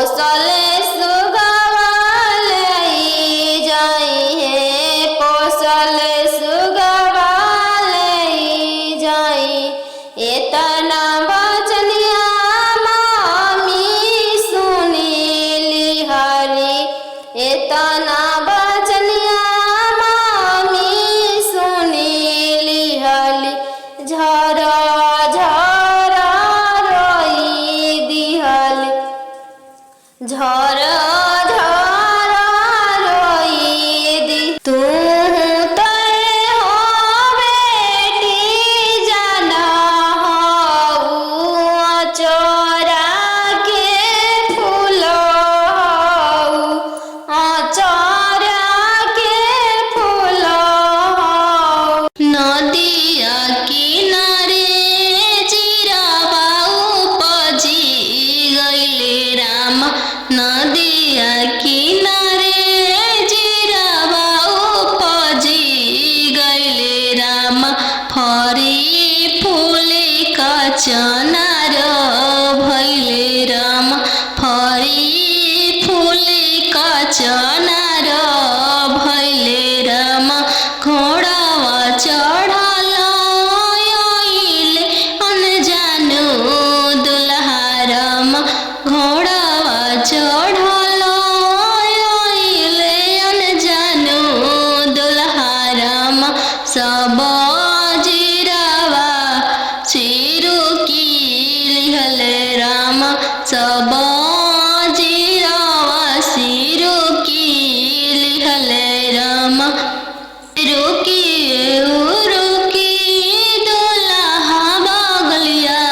पोसले सुगवा ले जाई है, पोसले सुगवा ले जाई। एतना बचनिया मामी सुनीली हरी, एतना बचनिया मामी सुनीली हरी। झरा झरा रोई दिहली, झरा झरा रोई दी। तू तय हो बेटी जाना हऊ, चोरा के फूल हऊ, चोरा के फूल हऊ। नदिया किनारे जीरावा उपजी गइले राम, नदिया किनारे जीरावा उपजी गइले राम। फरी फूले का चनार भइले राम, फरी फूले का चनार भइले राम। घोड़ावा चढ़ल आइले अनजानो दुल्हा राम, घोड़ावा चढ़ल आइले अनजानो दुल्हा राम। सब जीरावा चिरुकी लिहले राम, सब जीरावा सिरुकी लिहले राम। रुकी रुकी दुल्हा बगलिया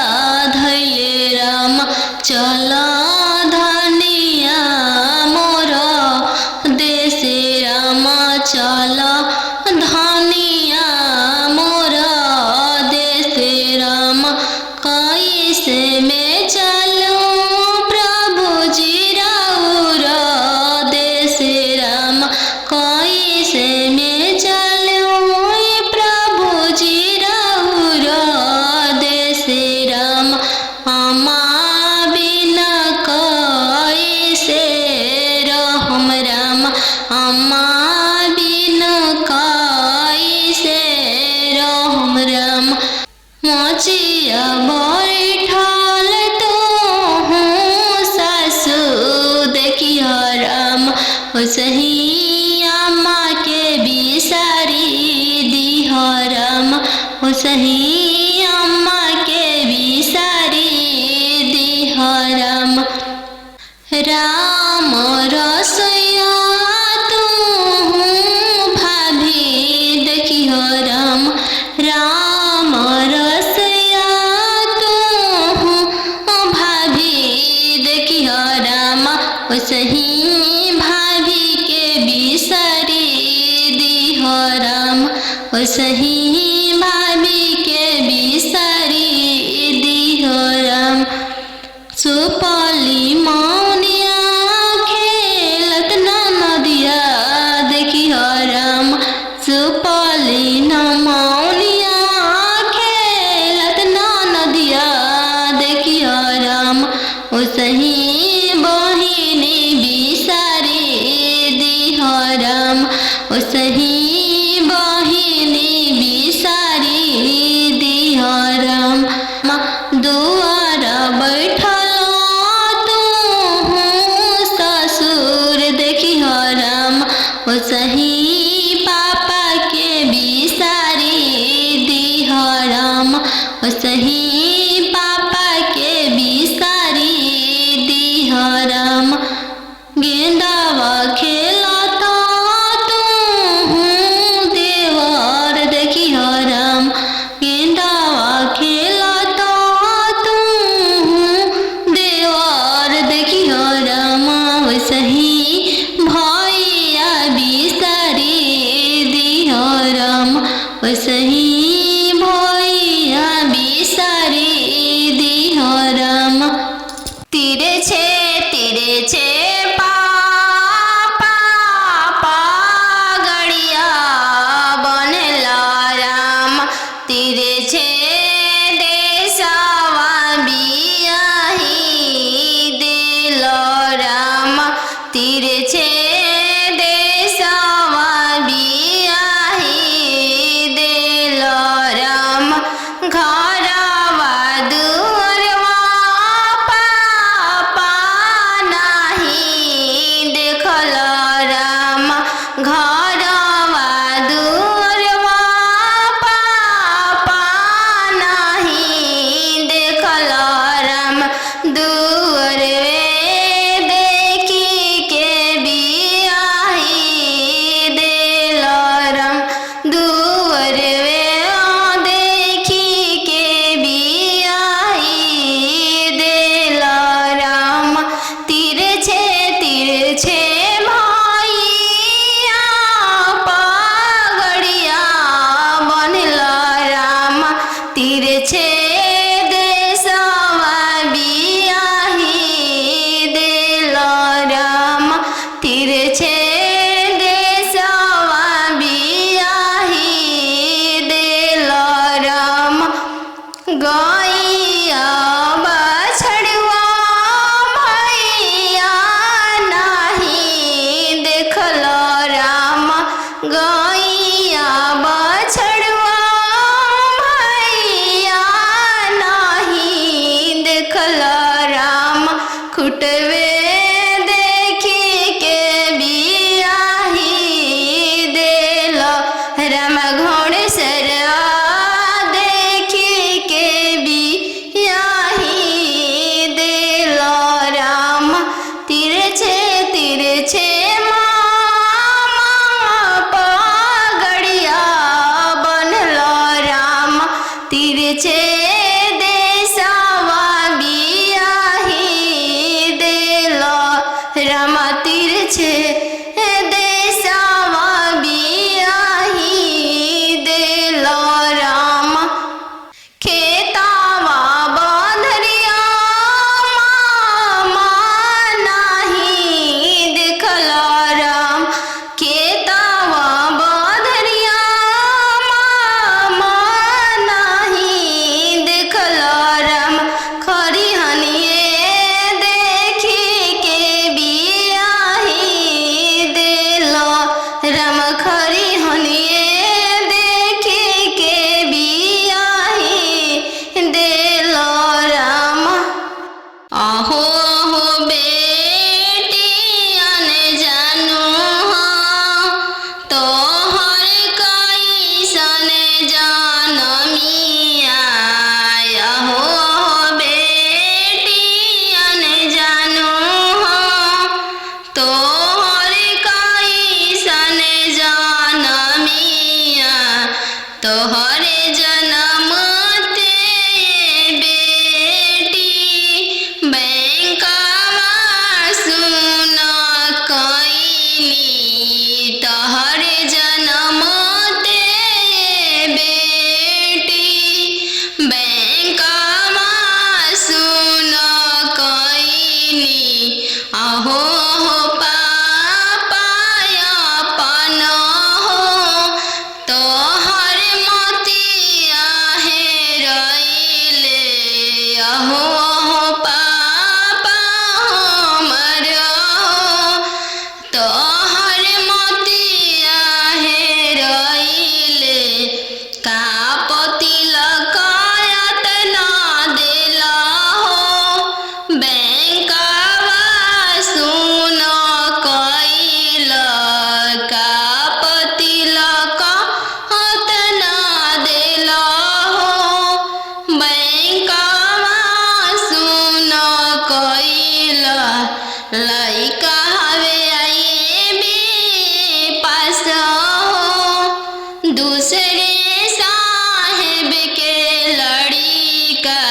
धैले राम, चल धनिया मोर देशे राम, चल धनिया मोर देशे राम। कैसे में चलूं प्रभु जी राउर देशे राम, कैसे में चलूं प्रभु जी राउर देशे राम। अम्मा बिना कैसे रहम राम, अम्मा बिना कैसे रहम राम। मोचिया बैठल तो हूँ सासु देखिया राम, ओसही अम्मा के बिसारी दिह राम, ओसही अम्मा के बिसारी दिह राम। राम रसोइया तू भाभी देखिह राम, राम रसोइया तू भाभी देखिह राम, ओसही भाभी के बिसारी दिह राम, ओसही भाभी के बिसारी दिह राम। सुपली मौनिया खेलत ना नदिया देखिह राम, सुपली न मौनिया खेलत ना नदिया देखिह राम। ओसही बहिनी बिसारी दिह राम, ओसही बहिनी बिसारी दिह राम। दुआर बैठल तू ससुर देखिह राम, ओसही पापा के बिसारी दिह राम, ओसही पापा के बिसारी दिह राम। गेंदावा खेलता तू देवर देखिह राम, गेंदावा खेलता तू देवर देखिह राम, ओसही भैया बिसारी दिह राम, ओसही भैया बिसारी दिह राम। तीरे छे पापा गड़िया बनेला राम, तीरे छे देशवा बियाही दिल राम। तिरछे मामा पगड़िया बनलो राम तिरछे देशवा बियाही देलो राम तिरछे देशवा बियाही देलो राम खेतावा बंधरिया मामा नाही देखलो राम खेतावा बंधरिया मामा नाही देखलो राम खरी हनिए देखी के बियाही देलो राम खरी हनिए देखी के बियाही देलो राम अहो हो बेटियन जानू तोहर कैसन जनमिया अहो बेटियन जानू तोहर कैसन जनमिया तोहरे जनम ते बेटी बैंकवा सुन कैली तोहरे जनम ते बेटी बैंकवा सुन कैली अहो हो पापा अपन हो तोहर मोतिया हेरैले अहो हो पापा हमर तोहर मोतिया हेरैले का तिलकायत ना देला हो बैंकवा सुन कैल का तिलकायत ना देला हो बैंकवा सुन कैल लइका हवे आईबी पास हो दूसरे साहेब के लड़िका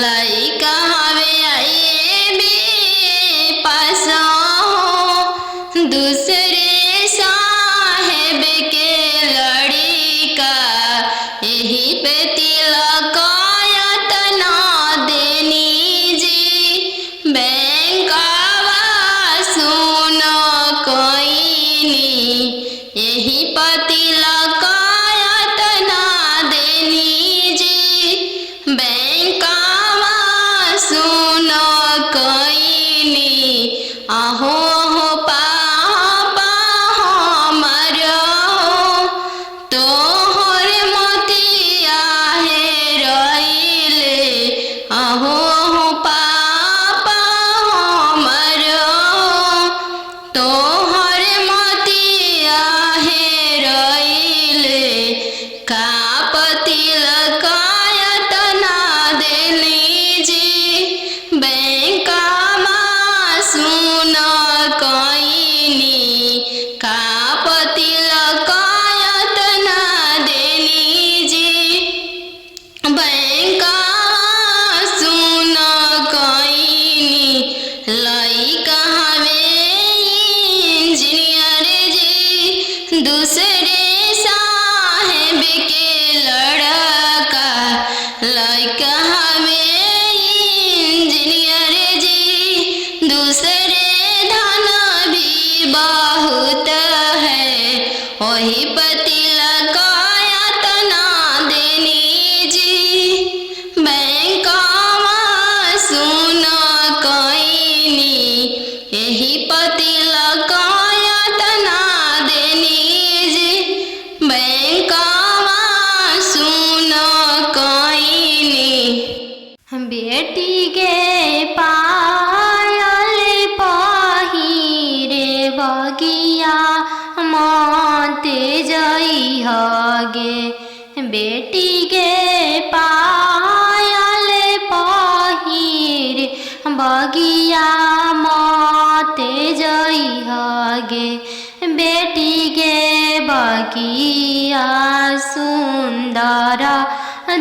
लइका हवे आईबी पास हो दूसरे साहेब के लड़िका यही पे तिलकायत ना देनी जी बैंकवा सुन कैनी यही पे तिलकायत ना देनी जी बैंकवा सुन कैनी अहो हो पापा हमर तोहर मोतिया हेरैले अहो हो पापा हमर तोहर मोतिया हेरैले का तिलकायत ना देली जी बैंकवा सुन कैनी का तिलकायत ना देली जी बैंकवा सुन कैनी लइका हवे इंजीनियर जी दूसरे साहेब के लड़का लइका हवे इंजीनियर जी दूसरे धन भी बहुत है वही तिलकायत ना देनी जी बैंकवा सुन कैनी यही तिलकायत ना देनी जी बैंकवा सुन कैनी बेटी के पायल पहिरे बगिया माते जई जई हगे बेटी गे बगिया सुंदर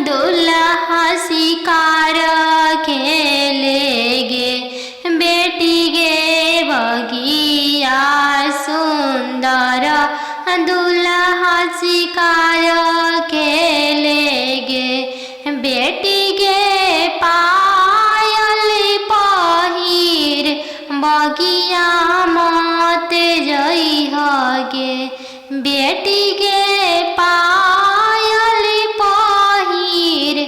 दुल्हा शिकार खेले गे बेटी गे बगिया सुंदर दुल्हा शिकार खेले गे बेटी गे पायल पहिर बगिया मत जई हगे बेटी गे पायल पहिर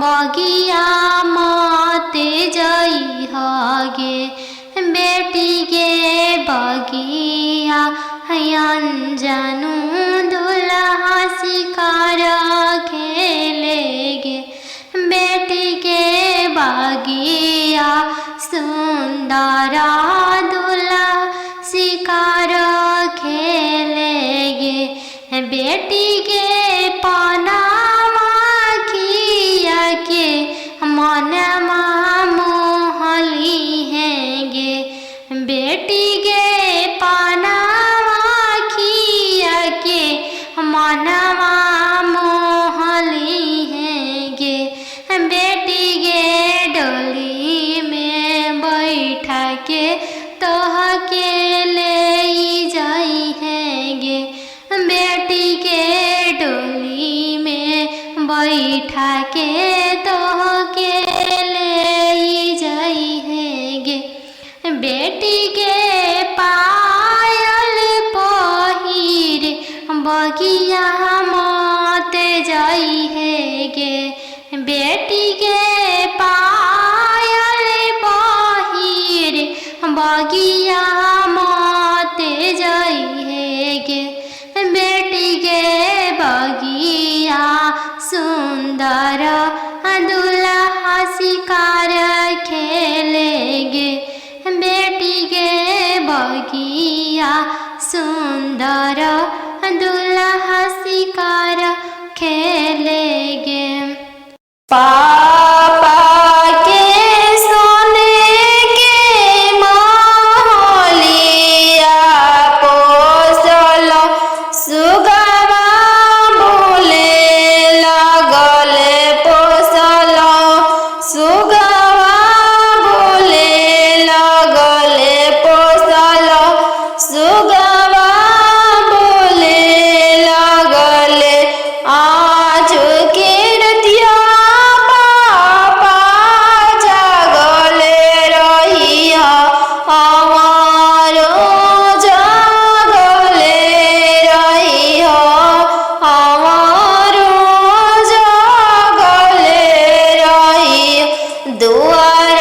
बगिया मत जई हगे बेटी गे बगिया अनजानु दुल्हा शिकार खेले गे बेटी गे बगिया सुंदर दुल्हा शिकार खेले गे बेटी गे पनामा खिया के मनमा मोहली है गे बेटी गे पनामा खिया के मनवा मोहली है गे बेटी गे डोली में बैठा के तोह के ले जाई है गे बेटी के डोली में बैठा के तोह के ले जाई है गे बेटी के पायल पहिर बगिया मत जाई है गे बेटी के पायल पहिर बगिया मत जाई है गे बेटी गे बगिया सुंदर दुल्हा शिकार खेले गे बेटी गे बगिया सुंदर दुल्हा शिकार खेले गे पापा के सोने के महलिया पोसल सुगवा बोले लगले पोसल सुगवा बोले लगले पोसल सुगवा बोले लगले आज के रतिया पापा जागले रहिया हमारो जागले रहिया हमारो जागले रहिया दुआर